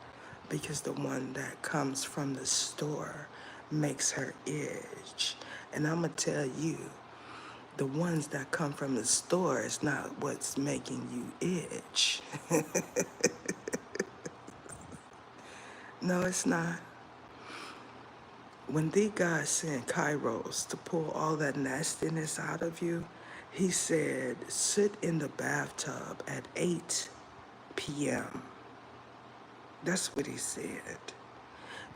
because the one that comes from the store makes her itch. And I'm going to tell you, the ones that come from the store is not what's making you itch. No, it's not. When the God sent Kairos to pull all that nastiness out of you, he said, sit in the bathtub at 8 p.m. That's what he said.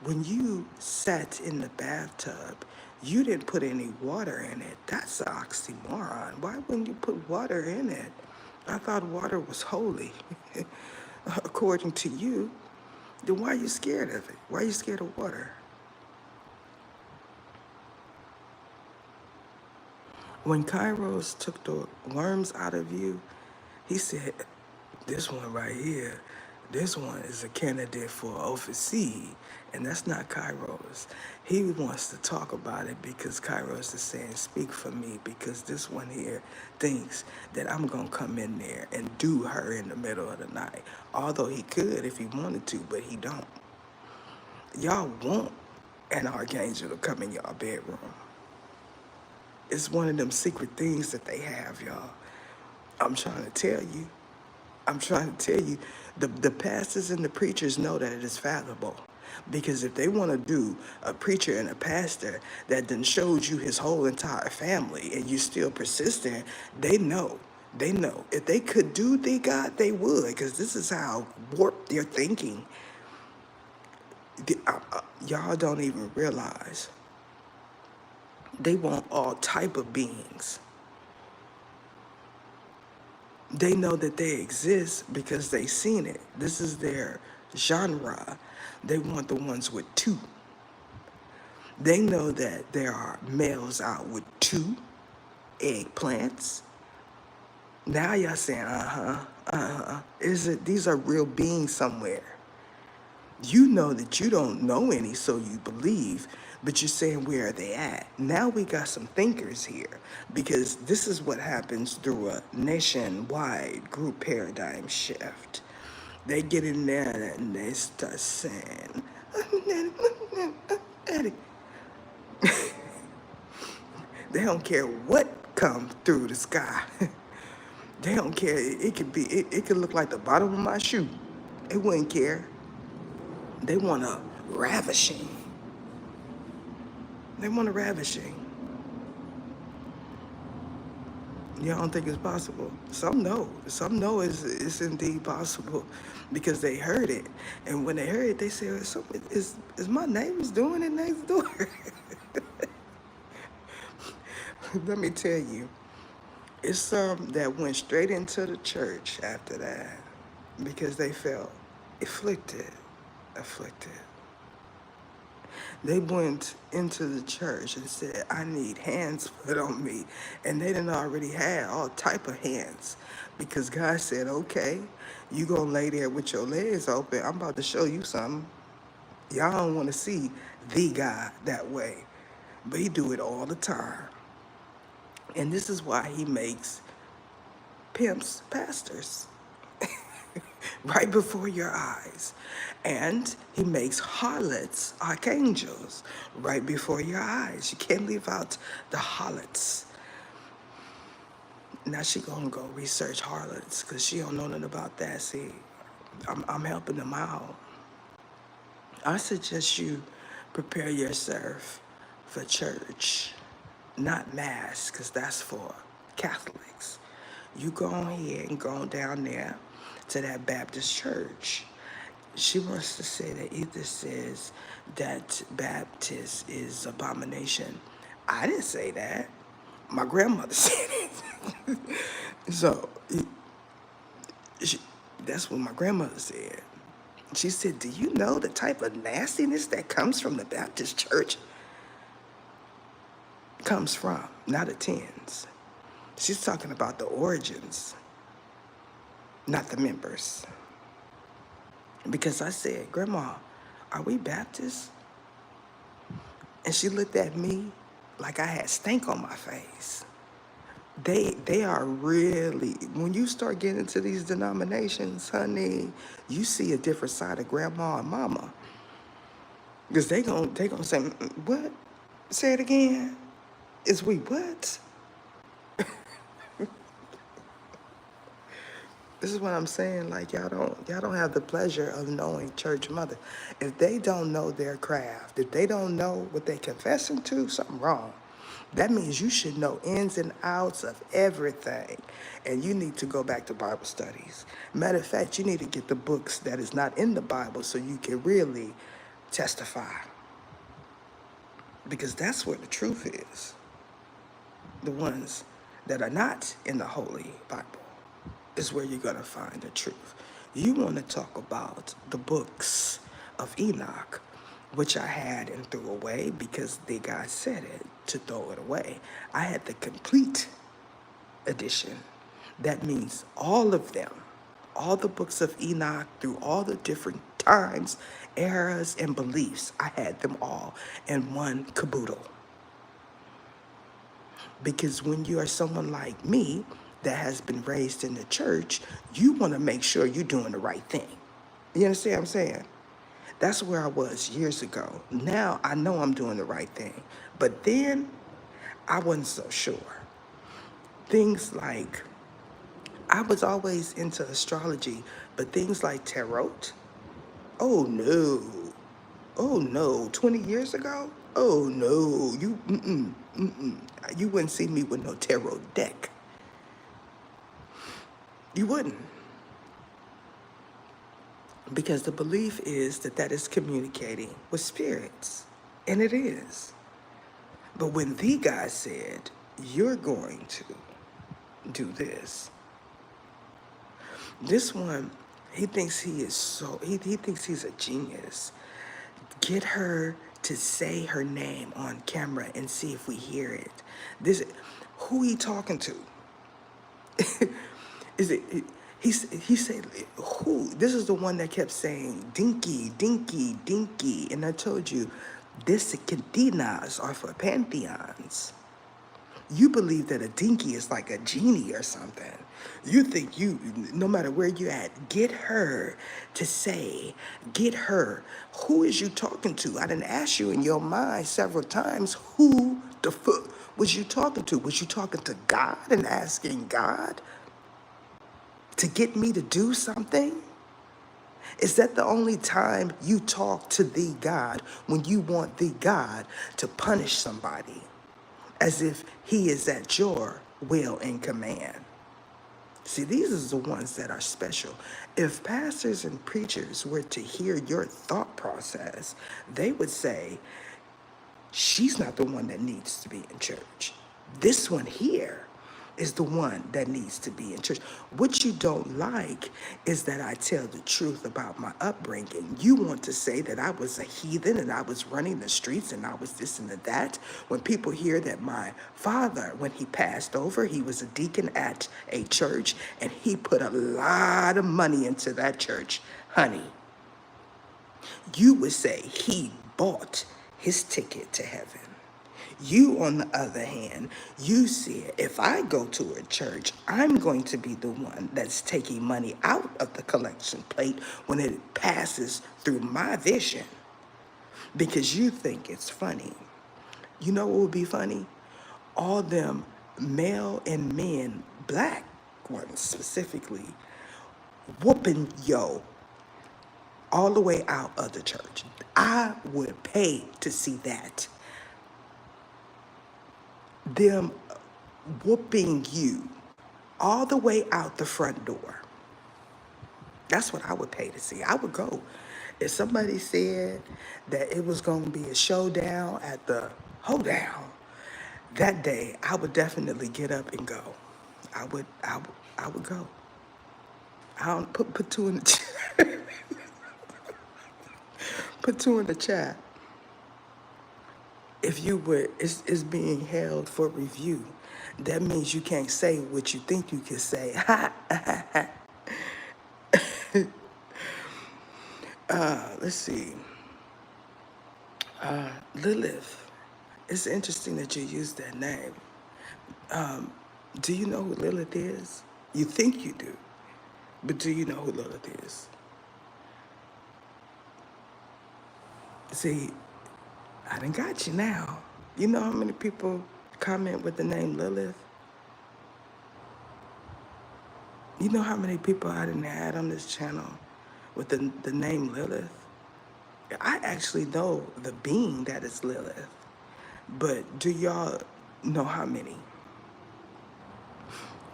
When you sat in the bathtub, you didn't put any water in it. That's an oxymoron. Why wouldn't you put water in it? I thought water was holy. According to you, then why are you scared of it? Why are you scared of water? When Kairos took the worms out of you, he said, this one right here, this one is a candidate for overseas, and that's not Kairos. He wants to talk about it because Kairos is saying, speak for me, because this one here thinks that I'm going to come in there and do her in the middle of the night. Although he could if he wanted to, but he don't. Y'all want an archangel to come in y'all bedroom. It's one of them secret things that they have, y'all. I'm trying to tell you. The pastors and the preachers know that it is fallible. Because if they want to do a preacher and a pastor that then showed you his whole entire family and you still persistent, they know. They know. If they could do the God, they would. Because this is how warped they're thinking. Y'all don't even realize. They want all type of beings. They know that they exist because they've seen it. This is their genre. They want the ones with two. They know that there are males out with two eggplants. Now y'all saying, these are real beings somewhere. You know that you don't know any, so you believe, but you're saying, where are they at? Now we got some thinkers here, because this is what happens through a nationwide group paradigm shift. They get in there and they start saying, Eddie. They don't care what comes through the sky. They don't care. It could look like the bottom of my shoe. They wouldn't care. They want a ravishing. They want a ravishing. Y'all don't think it's possible? Some know. Some know it's indeed possible because they heard it. And when they heard it, they said, is my neighbors doing it next door? Let me tell you, it's some that went straight into the church after that because they felt afflicted. They went into the church and said, I need hands put on me. And they didn't already have all type of hands because God said, okay, you gonna lay there with your legs open. I'm about to show you something. Y'all don't want to see the God that way, but he do it all the time. And this is why he makes pimps pastors. Right before your eyes. And he makes harlots archangels right before your eyes. You can't leave out the harlots. Now she gonna go research harlots because she don't know nothing about that. See, I'm helping them out. I suggest you prepare yourself for church, not mass, because that's for Catholics. You go ahead and go down there to that Baptist church. She wants to say that Ether says that Baptist is abomination. I didn't say that. My grandmother said it. So that's what my grandmother said. She said, do you know the type of nastiness that comes from the Baptist church? Comes from, not attends. She's talking about the origins, not the members. Because I said, Grandma, are we Baptists? And she looked at me like I had stank on my face. They are really, when you start getting into these denominations, honey, you see a different side of Grandma and Mama. Because they gonna say, what? Say it again. Is we what? This is what I'm saying. Like y'all don't have the pleasure of knowing church mother. If they don't know their craft, if they don't know what they confessing to, something wrong. That means you should know ins and outs of everything. And you need to go back to Bible studies. Matter of fact, you need to get the books that is not in the Bible so you can really testify. Because that's where the truth is. The ones that are not in the Holy Bible is where you're going to find the truth. You want to talk about the books of Enoch, which I had and threw away because the guy said it to throw it away. I had the complete edition. That means all of them, all the books of Enoch through all the different times, eras, and beliefs. I had them all in one caboodle. Because when you are someone like me that has been raised in the church, you want to make sure you're doing the right thing. You understand what I'm saying? That's where I was years ago. Now I know I'm doing the right thing. But then I wasn't so sure. Things like, I was always into astrology, but things like tarot, oh no. Oh no, 20 years ago? Oh no, you wouldn't see me with no tarot deck. You wouldn't. Because the belief is that that is communicating with spirits. And it is. But when the guy said, you're going to do this one, he thinks he is he thinks he's a genius. Get her to say her name on camera and see if we hear it. Who he talking to? Is it? He said, who? This is the one that kept saying, dinky, dinky, dinky. And I told you, this cantinas are for pantheons. You believe that a dinky is like a genie or something. You think no matter where you're at, get her to say, get her. Who is you talking to? I didn't ask you in your mind several times, who the fuck was you talking to? Was you talking to God and asking God to get me to do something? Is that the only time you talk to the God, when you want the God to punish somebody as if he is at your will and command? See, these are the ones that are special. If pastors and preachers were to hear your thought process, they would say, she's not the one that needs to be in church. This one here is the one that needs to be in church. What you don't like is that I tell the truth about my upbringing. You want to say that I was a heathen and I was running the streets and I was this and that. When people hear that my father, when he passed over, he was a deacon at a church and he put a lot of money into that church, honey, you would say he bought his ticket to heaven. You, on the other hand, you said, if I go to a church, I'm going to be the one that's taking money out of the collection plate when it passes through my vision, because you think it's funny. You know what would be funny? All them male and men, black ones specifically, whooping yo all the way out of the church. I would pay to see that. Them whooping you all the way out the front door. That's what I would pay to see. I would go. If somebody said that it was going to be a showdown at the hoedown that day, I would definitely get up and go. I would go. I don't put two in the chat. Put two in the chat. If you would, it's being held for review. That means you can't say what you think you can say. Let's see. Lilith. It's interesting that you use that name. Do you know who Lilith is? You think you do, but do you know who Lilith is? See, I done got you now. You know how many people comment with the name Lilith? You know how many people I done had on this channel with the name Lilith? I actually know the being that is Lilith, but do y'all know how many?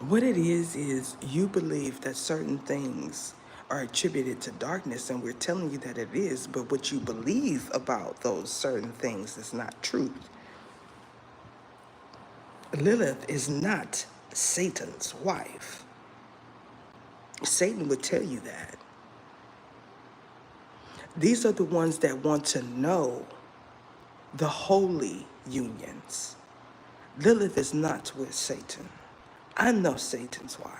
What it is you believe that certain things are attributed to darkness, and we're telling you that it is, but what you believe about those certain things is not truth. Lilith is not Satan's wife. Satan would tell you that. These are the ones that want to know the holy unions. Lilith is not with Satan. I know Satan's wife.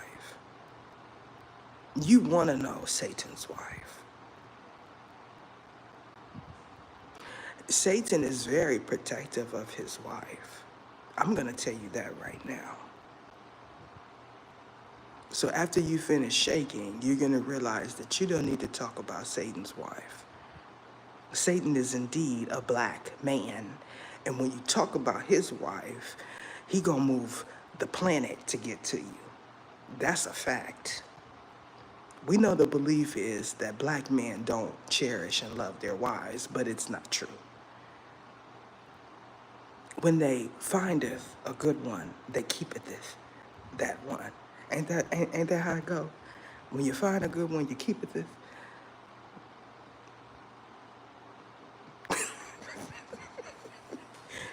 You want to know Satan's wife. Satan is very protective of his wife. I'm going to tell you that right now. So after you finish shaking, you're going to realize that you don't need to talk about Satan's wife. Satan is indeed a black man. And when you talk about his wife, he going to move the planet to get to you. That's a fact. We know the belief is that black men don't cherish and love their wives, but it's not true. When they findeth a good one, they keepeth that one. Ain't that how it go? When you find a good one, you keepeth it.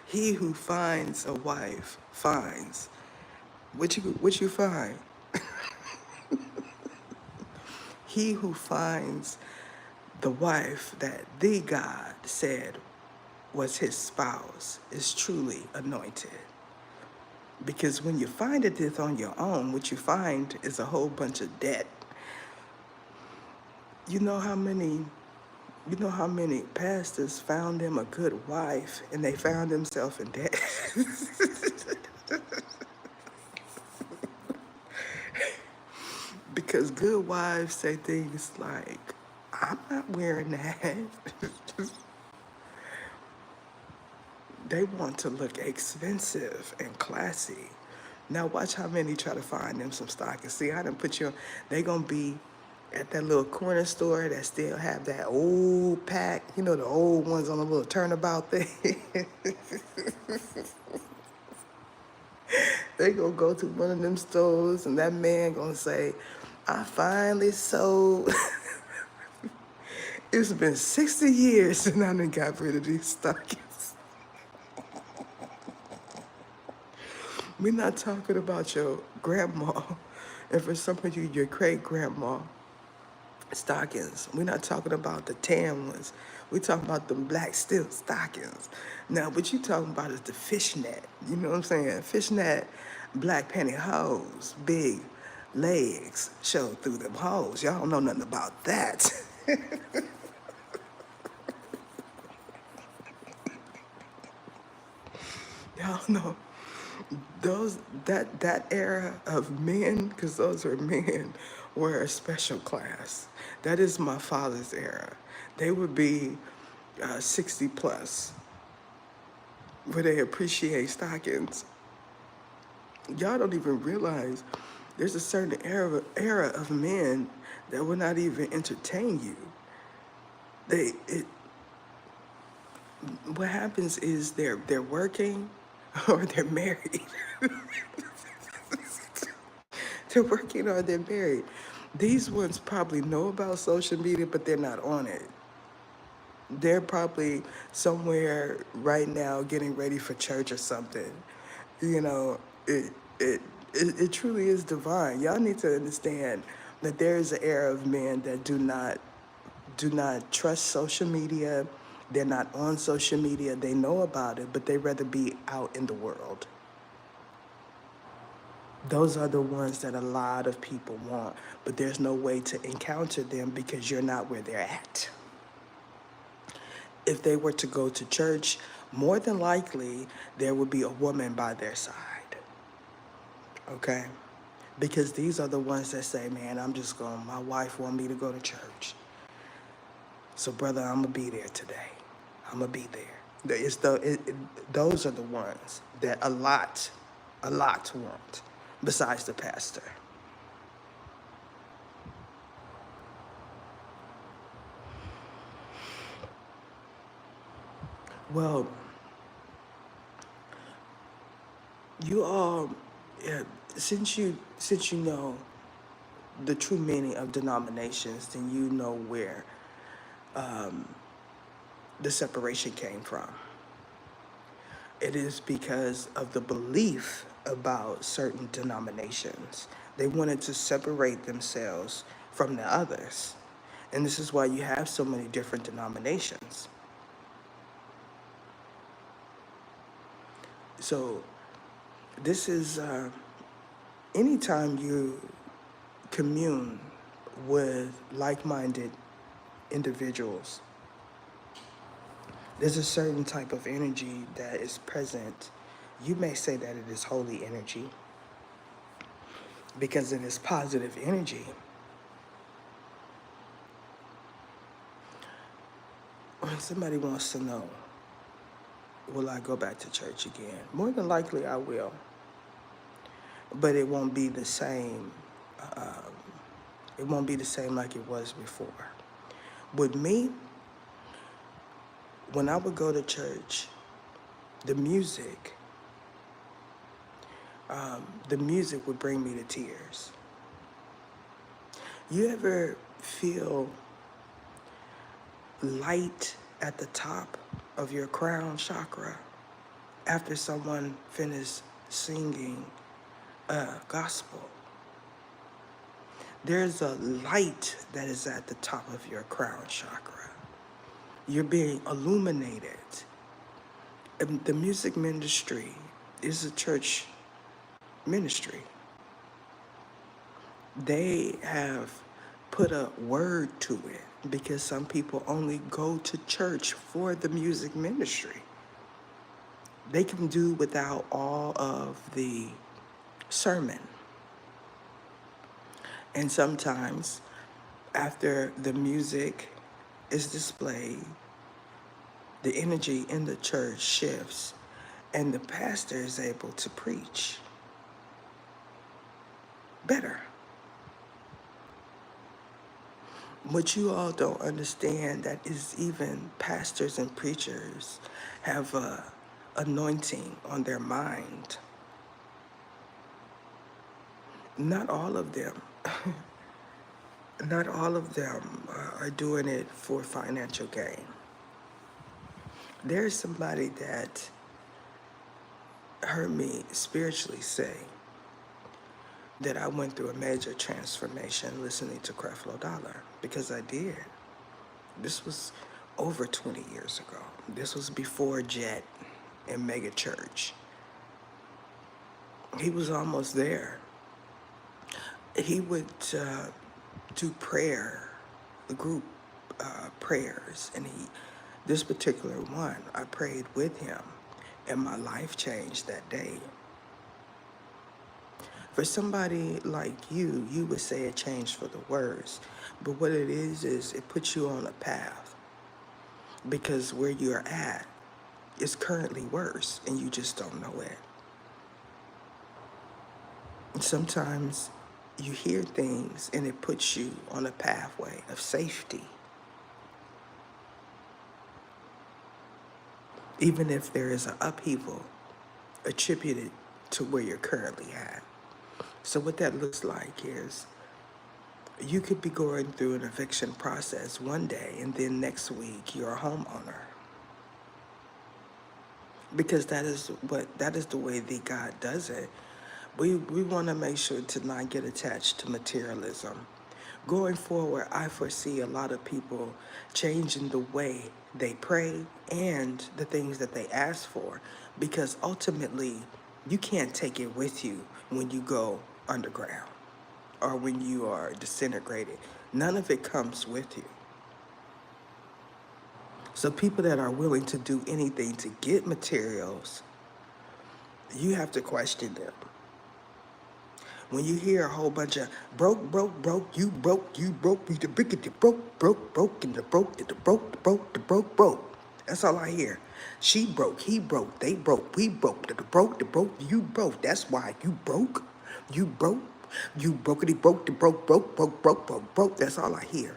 He who finds a wife finds. What you find? He who finds the wife that the God said was his spouse is truly anointed. Because when you find it on your own, what you find is a whole bunch of debt. You know how many pastors found them a good wife and they found themselves in debt? Because good wives say things like, I'm not wearing that. They want to look expensive and classy. Now watch how many try to find them some stockings. See, I done put you, they gonna be at that little corner store that still have that old pack, you know, the old ones on the little turnabout thing. They gonna go to one of them stores and that man gonna say, I finally sold. It's been 60 years and I done got rid of these stockings. We're not talking about your grandma, and for some of you, your great-grandma stockings. We're not talking about the tan ones. We're talking about the black steel stockings. Now, what you talking about is the fishnet. You know what I'm saying? Fishnet, black pantyhose, big legs show through them holes. Y'all don't know nothing about that. Y'all know that era of men, because those were men, were a special class. That is my father's era. They would be 60 plus, where they appreciate stockings. Y'all don't even realize there's a certain era of men that will not even entertain you. What happens is they're working or they're married. They're working or they're married. These ones probably know about social media, but they're not on it. They're probably somewhere right now getting ready for church or something. You know, it truly is divine. Y'all need to understand that there is an era of men that do not trust social media. They're not on social media. They know about it, but they rather be out in the world. Those are the ones that a lot of people want, but there's no way to encounter them because you're not where they're at. If they were to go to church, more than likely there would be a woman by their side. Okay? Because these are the ones that say, man, my wife want me to go to church. So brother, I'm gonna be there today. I'm gonna be there. Those are the ones that a lot want, besides the pastor. Well, you all, yeah, since you know the true meaning of denominations, then you know where the separation came from. It is because of the belief about certain denominations. They wanted to separate themselves from the others. And this is why you have so many different denominations. So, this is anytime you commune with like minded individuals, there's a certain type of energy that is present. You may say that it is holy energy because it is positive energy. When somebody wants to know, will I go back to church again? More than likely I will. But it won't be the same. It won't be the same like it was before. With me, when I would go to church, the music would bring me to tears. You ever feel light at the top of your crown chakra after someone finished singing gospel? There's a light that is at the top of your crown chakra. You're being illuminated. And the music ministry is a church ministry. They have put a word to it because some people only go to church for the music ministry. They can do without all of the sermon. And sometimes after the music is displayed, the energy in the church shifts and the pastor is able to preach better. What you all don't understand that is even pastors and preachers have a anointing on their mind. Not all of them. Not all of them are doing it for financial gain. There's somebody that heard me spiritually say that I went through a major transformation listening to Creflo Dollar, because I did. This was over 20 years ago. This was before Jet and Mega Church. He was almost there. He would do prayer, group prayers, and this particular one, I prayed with him, and my life changed that day. For somebody like you would say it changed for the worse, but what it is it puts you on a path, because where you're at is currently worse, and you just don't know it. And sometimes you hear things, and it puts you on a pathway of safety. Even if there is an upheaval attributed to where you're currently at. So what that looks like is you could be going through an eviction process one day, and then next week you're a homeowner. Because that is the way that God does it. We want to make sure to not get attached to materialism. Going forward, I foresee a lot of people changing the way they pray and the things that they ask for, because ultimately you can't take it with you when you go underground or when you are disintegrated. None of it comes with you. So people that are willing to do anything to get materials, you have to question them. When you hear a whole bunch of broke, you broke, we the bigot, broke, and the broke, That's all I hear. She broke, he broke, they broke, we broke, the broke, you broke. That's why you broke. You broke. You brokety broke, the broke. That's all I hear.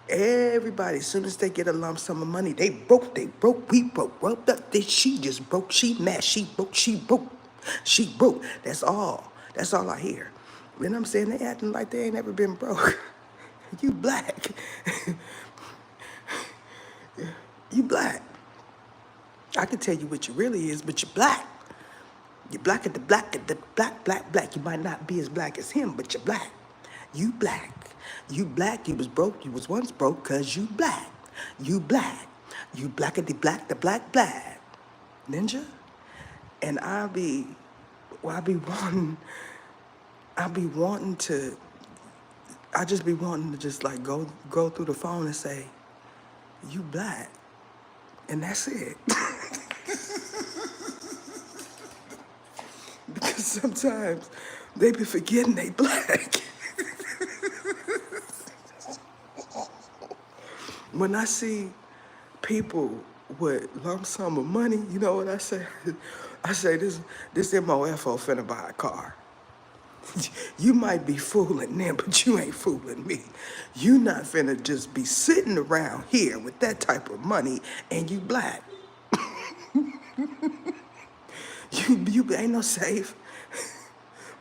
Everybody, as soon as they get a lump sum of money, they broke, we broke. Well, she just broke, she mad, she broke, she broke. That's all. That's all I hear. You know what I'm saying? They acting like they ain't ever been broke. You black. You black. I can tell you what you really is, but you're black. You're black at the black. You might not be as black as him, but you're black. You black. You black. You was broke. You was once broke because you black. You black. You black at the black. Ninja. And I be wanting to, I just be wanting to just like go through the phone and say, you black. And that's it. Because sometimes they be forgetting they black. When I see people with lump sum of money, you know what I say? I say, this MOFO finna buy a car. You might be fooling them, but you ain't fooling me. You not finna just be sitting around here with that type of money and you black. You ain't no safe.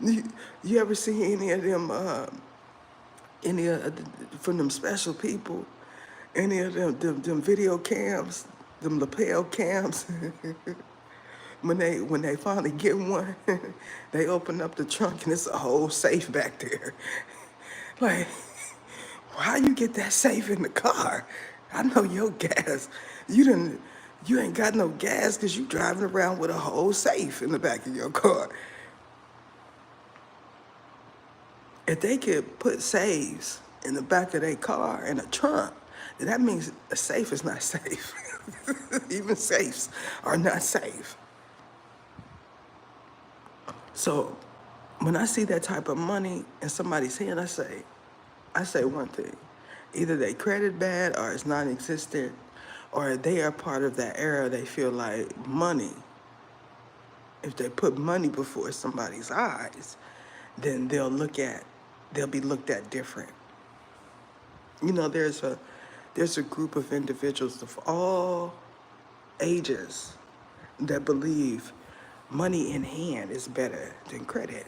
You ever see any of them, from them special people, any of them video cams, them lapel cams? When they finally get one, they open up the trunk and it's a whole safe back there. Like, how you get that safe in the car? I know your gas. You ain't got no gas because you driving around with a whole safe in the back of your car. If they could put safes in the back of their car in a trunk, then that means a safe is not safe. Even safes are not safe. So when I see that type of money in somebody's hand, I say one thing. Either they credit bad or it's non-existent, or they are part of that era. They feel like money, if they put money before somebody's eyes, then they'll be looked at different. You know, there's a group of individuals of all ages that believe money in hand is better than credit.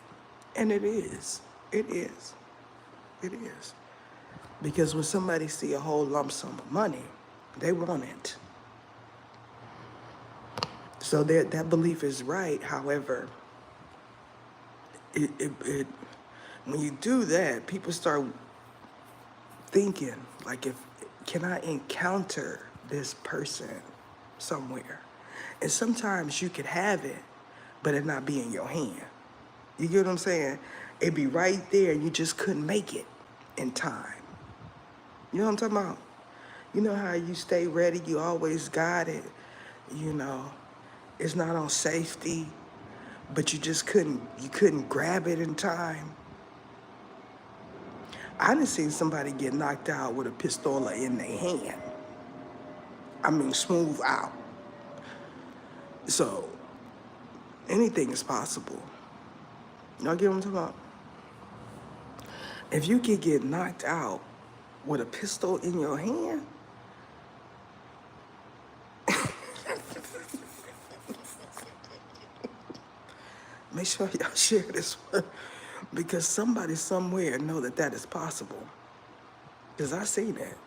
And it is. It is. It is. Because when somebody see a whole lump sum of money, they want it. So that belief is right. However, when you do that, people start thinking, like, can I encounter this person somewhere? And sometimes you could have it, but it not be in your hand. You get what I'm saying? It'd be right there and you just couldn't make it in time. You know what I'm talking about? You know how you stay ready, you always got it, you know, it's not on safety, but you couldn't grab it in time. I done seen somebody get knocked out with a pistola in their hand. I mean, smooth out. So, anything is possible. Y'all get what I'm talking about? If you could get knocked out with a pistol in your hand, make sure y'all share this one, because somebody somewhere know that is possible. Because I seen that.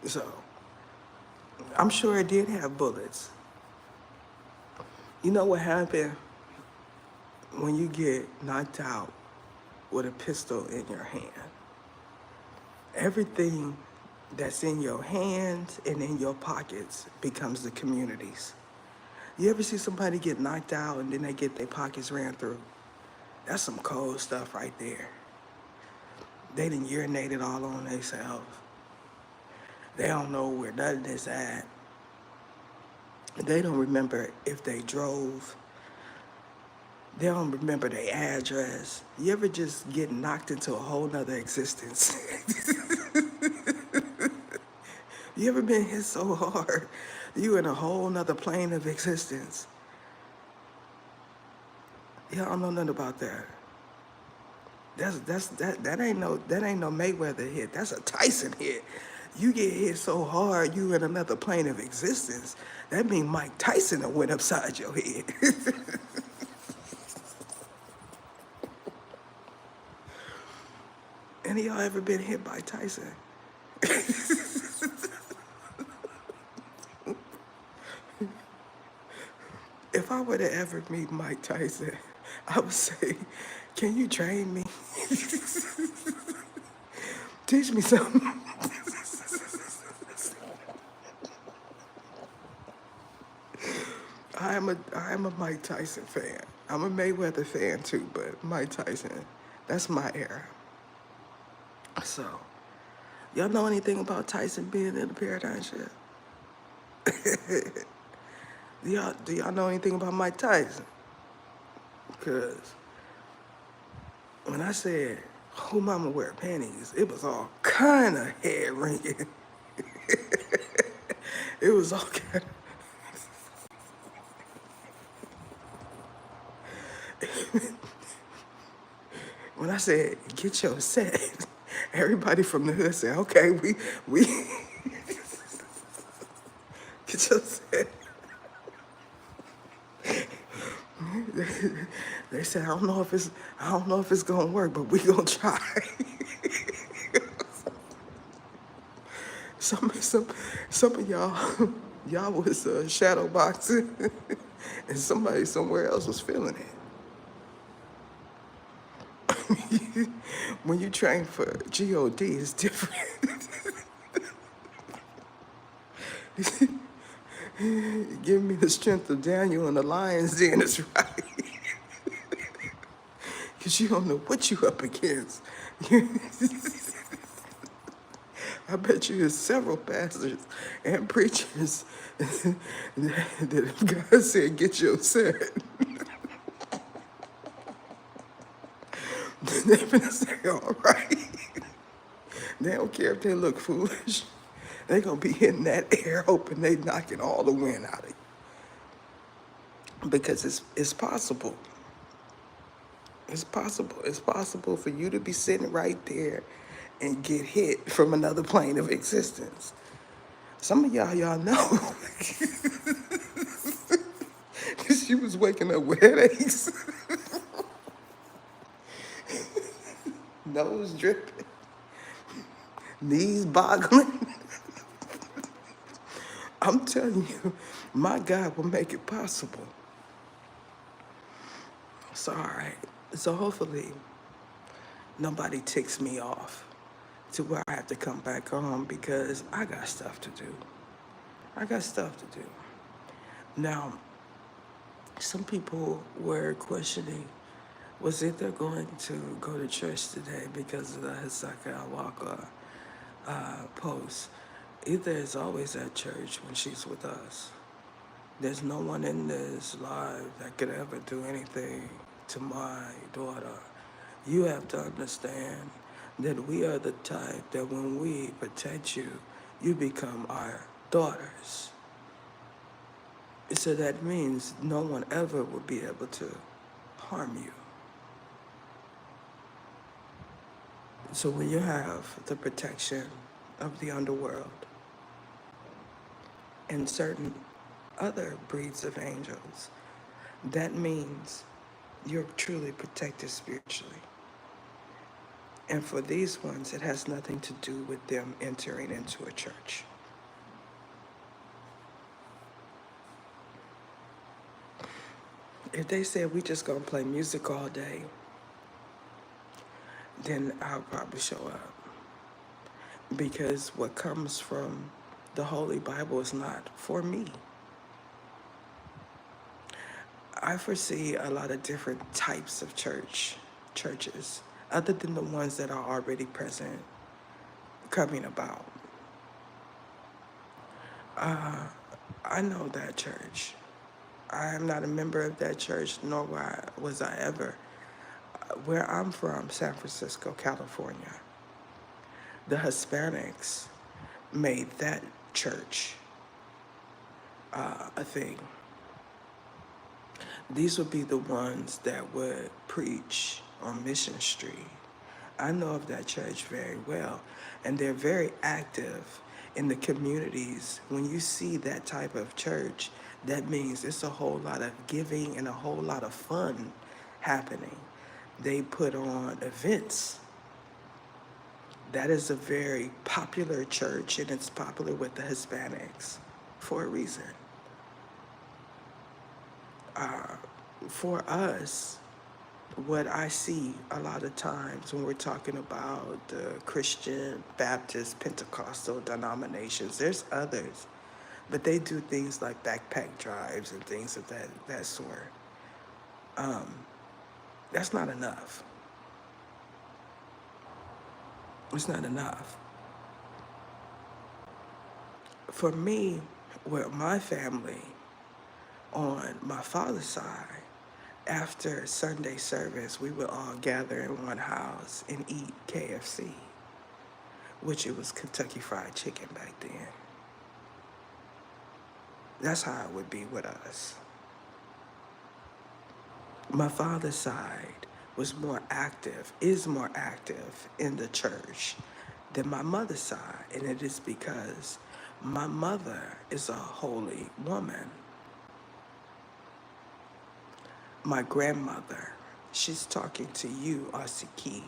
So, I'm sure it did have bullets. You know what happened when you get knocked out with a pistol in your hand? Everything that's in your hands and in your pockets becomes the community's. You ever see somebody get knocked out and then they get their pockets ran through? That's some cold stuff right there. They done urinated all on themselves. They don't know where nothing is at. They don't remember if they drove. They don't remember their address. You ever just get knocked into a whole nother existence? You ever been hit so hard, you in a whole nother plane of existence? Y'all don't know nothing about that. That ain't no Mayweather hit. That's a Tyson hit. You get hit so hard, you in another plane of existence. That means Mike Tyson done went upside your head. Any of y'all ever been hit by Tyson? If I were to ever meet Mike Tyson, I would say, can you train me? Teach me something. I am a Mike Tyson fan. I'm a Mayweather fan too, but Mike Tyson, that's my era. So, y'all know anything about Tyson being in the paradigm shift? Do y'all know anything about Mike Tyson? Because when I said, who mama wear panties, it was all kind of head wringing. It was all kind of, when I said, get your set, everybody from the hood said, okay, we, get your set. They said, I don't know if it's gonna work, but we gonna try. Some of y'all was shadow boxing, and somebody somewhere else was feeling it. When you train for God, it's different. Give me the strength of Daniel and the lions, then it's right. Because you don't know what you up against. I bet you there's several pastors and preachers that if God said, get your set, they're gonna say, all right. They don't care if they look foolish. They're gonna be in that air hoping they knocking all the wind out of you. Because it's possible. It's possible. It's possible for you to be sitting right there and get hit from another plane of existence. Some of y'all know. She was waking up with headaches, nose dripping, knees boggling. I'm telling you, my God will make it possible. So, all right. So hopefully nobody ticks me off to where I have to come back home because I got stuff to do. I got stuff to do. Now, some people were questioning, was it they're going to go to church today because of the Hasaka Awaka post? Either is always at church when she's with us. There's no one in this live that could ever do anything to my daughter. You have to understand that we are the type that when we protect you, you become our daughters. So that means no one ever will be able to harm you. So when you have the protection of the underworld and certain other breeds of angels, that means you're truly protected spiritually. And for these ones, it has nothing to do with them entering into a church. If they said we just gonna play music all day, then I'll probably show up. Because what comes from the Holy Bible is not for me. I foresee a lot of different types of churches, other than the ones that are already present, coming about. I know that church. I am not a member of that church, nor was I ever. Where I'm from, San Francisco, California, the Hispanics made that church a thing. These would be the ones that would preach on Mission Street. I know of that church very well, and they're very active in the communities. When you see that type of church, that means it's a whole lot of giving and a whole lot of fun happening. They put on events. That is a very popular church, and it's popular with the Hispanics for a reason. For us, what I see a lot of times when we're talking about the Christian, Baptist, Pentecostal denominations, there's others, but they do things like backpack drives and things of that sort. That's not enough. It's not enough. For me, with my family, on my father's side, after Sunday service, we would all gather in one house and eat KFC, which it was Kentucky Fried Chicken back then. That's how it would be with us. My father's side was more active, is more active in the church than my mother's side, and it is because my mother is a holy woman. My grandmother, she's talking to you, Asiki.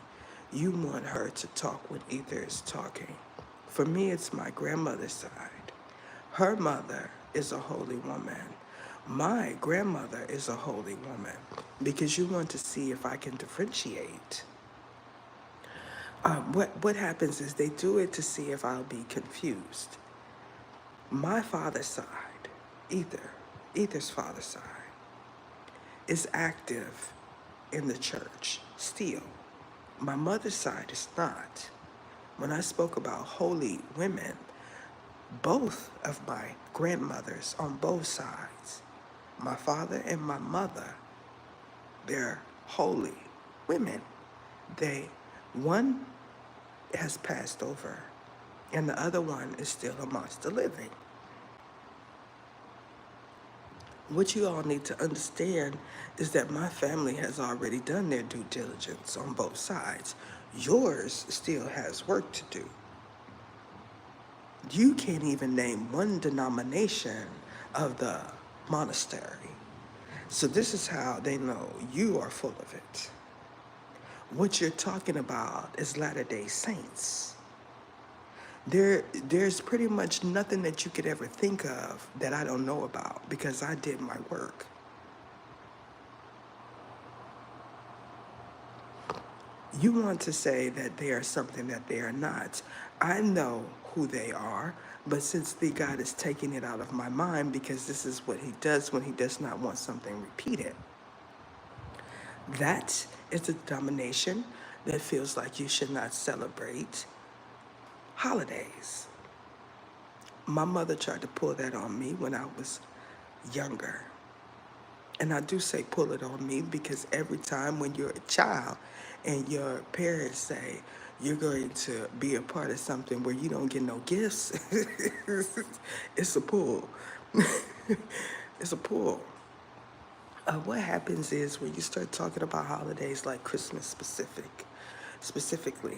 You want her to talk when Ether is talking. For me, it's my grandmother's side. Her mother is a holy woman. My grandmother is a holy woman, because you want to see if I can differentiate. What happens is they do it to see if I'll be confused. My father's side, Ether's father's side, is active in the church still. My mother's side is not. When I spoke about holy women, both of my grandmothers on both sides, my father and my mother, they're holy women. One has passed over and the other one is still amongst the living. What you all need to understand is that my family has already done their due diligence on both sides. Yours still has work to do. You can't even name one denomination of the monastery. So this is how they know you are full of it. What you're talking about is Latter-day Saints. There's pretty much nothing that you could ever think of that I don't know about, because I did my work. You want to say that they are something that they are not. I know who they are, but since the God is taking it out of my mind, because this is what he does when he does not want something repeated. That is a denomination that feels like you should not celebrate holidays. My mother tried to pull that on me when I was younger. And I do say pull it on me because every time when you're a child and your parents say you're going to be a part of something where you don't get no gifts, it's a pull. It's a pull. What happens is when you start talking about holidays like Christmas specifically,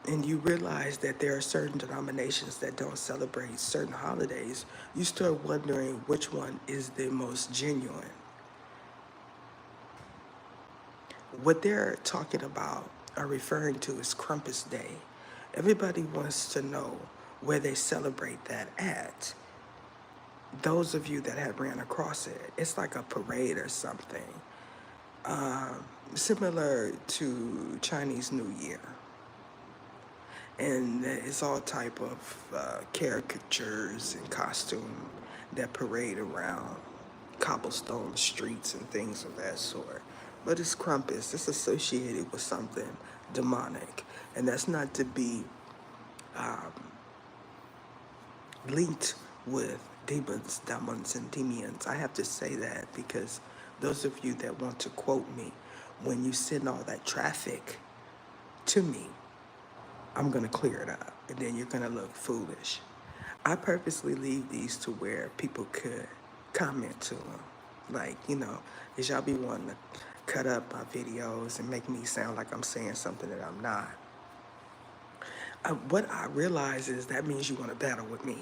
and you realize that there are certain denominations that don't celebrate certain holidays, you start wondering which one is the most genuine. What they're talking about or referring to is Crumpus Day. Everybody wants to know where they celebrate that at. Those of you that have ran across it, it's like a parade or something, similar to Chinese New Year. And it's all type of caricatures and costume that parade around cobblestone streets and things of that sort. But it's Krampus. It's associated with something demonic. And that's not to be linked with demons, and demians. I have to say that because those of you that want to quote me, when you send all that traffic to me, I'm going to clear it up, and then you're going to look foolish. I purposely leave these to where people could comment to them. Like, because y'all be wanting to cut up my videos and make me sound like I'm saying something that I'm not. What I realize is that means you want to battle with me,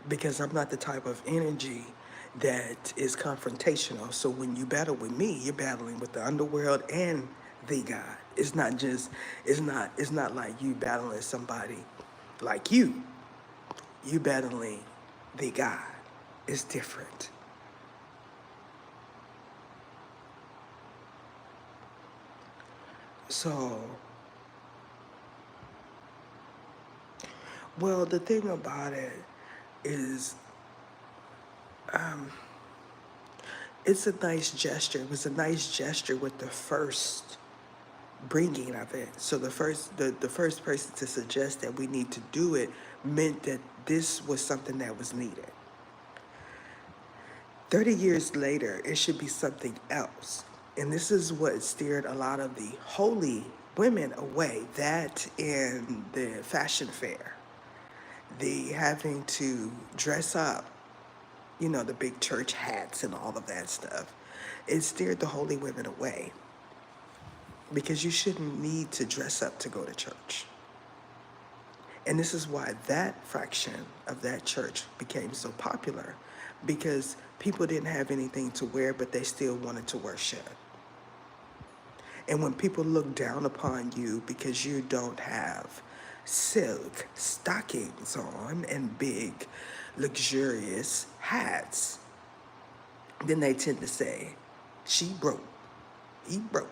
because I'm not the type of energy that is confrontational. So when you battle with me, you're battling with the underworld and the God. It's not like you battling somebody like you. You battling the God. It's different. So, well, the thing about it is, it's a nice gesture. It was a nice gesture with the first bringing of it. So the first person to suggest that we need to do it meant that this was something that was needed. 30 years later, it should be something else. And this is what steered a lot of the holy women away. That and the fashion fair, the having to dress up, the big church hats and all of that stuff. It steered the holy women away, because you shouldn't need to dress up to go to church. And this is why that fraction of that church became so popular, because people didn't have anything to wear, but they still wanted to worship. And when people look down upon you because you don't have silk stockings on and big, luxurious hats, then they tend to say, she broke, he broke.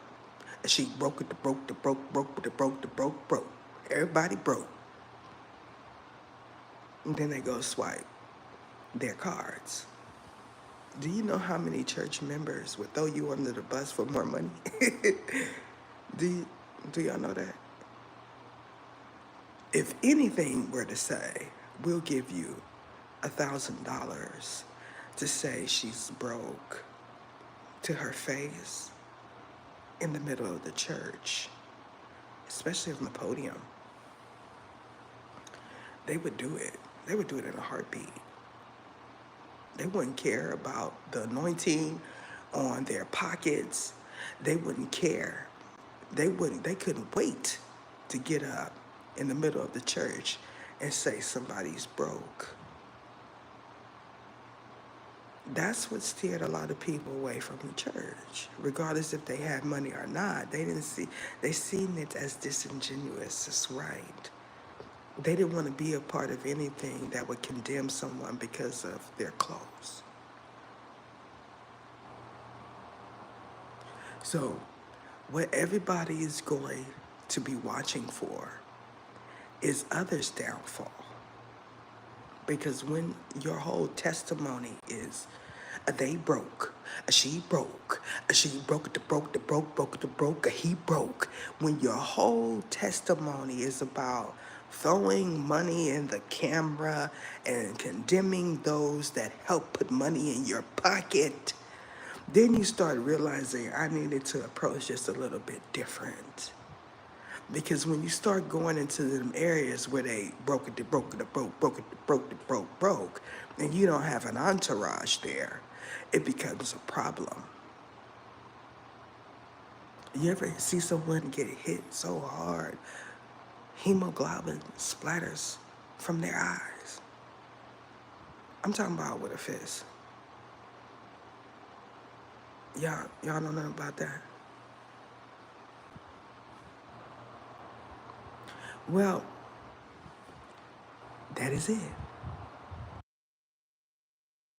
She broke it, the broke, the broke, broke, the broke, the broke, broke. Everybody broke. And then they go swipe their cards. Do you know how many church members would throw you under the bus for more money? do y'all know that? If anything were to say, we'll give you $1,000 to say she's broke to her face in the middle of the church, especially on the podium, they would do it. They would do it in a heartbeat. They wouldn't care about the anointing on their pockets. They wouldn't care. They couldn't wait to get up in the middle of the church and say somebody's broke. That's what steered a lot of people away from the church, regardless if they had money or not. They seen it as disingenuous, it's right. They didn't want to be a part of anything that would condemn someone because of their clothes. So, what everybody is going to be watching for is others' downfall. Because when your whole testimony is, they broke, she broke, the broke, he broke. When your whole testimony is about throwing money in the camera and condemning those that help put money in your pocket, then you start realizing I needed to approach this a little bit different. Because when you start going into them areas where they broke it, broke, and you don't have an entourage there, it becomes a problem. You ever see someone get hit so hard, hemoglobin splatters from their eyes? I'm talking about with a fist. Y'all know nothing about that? Well, that is it.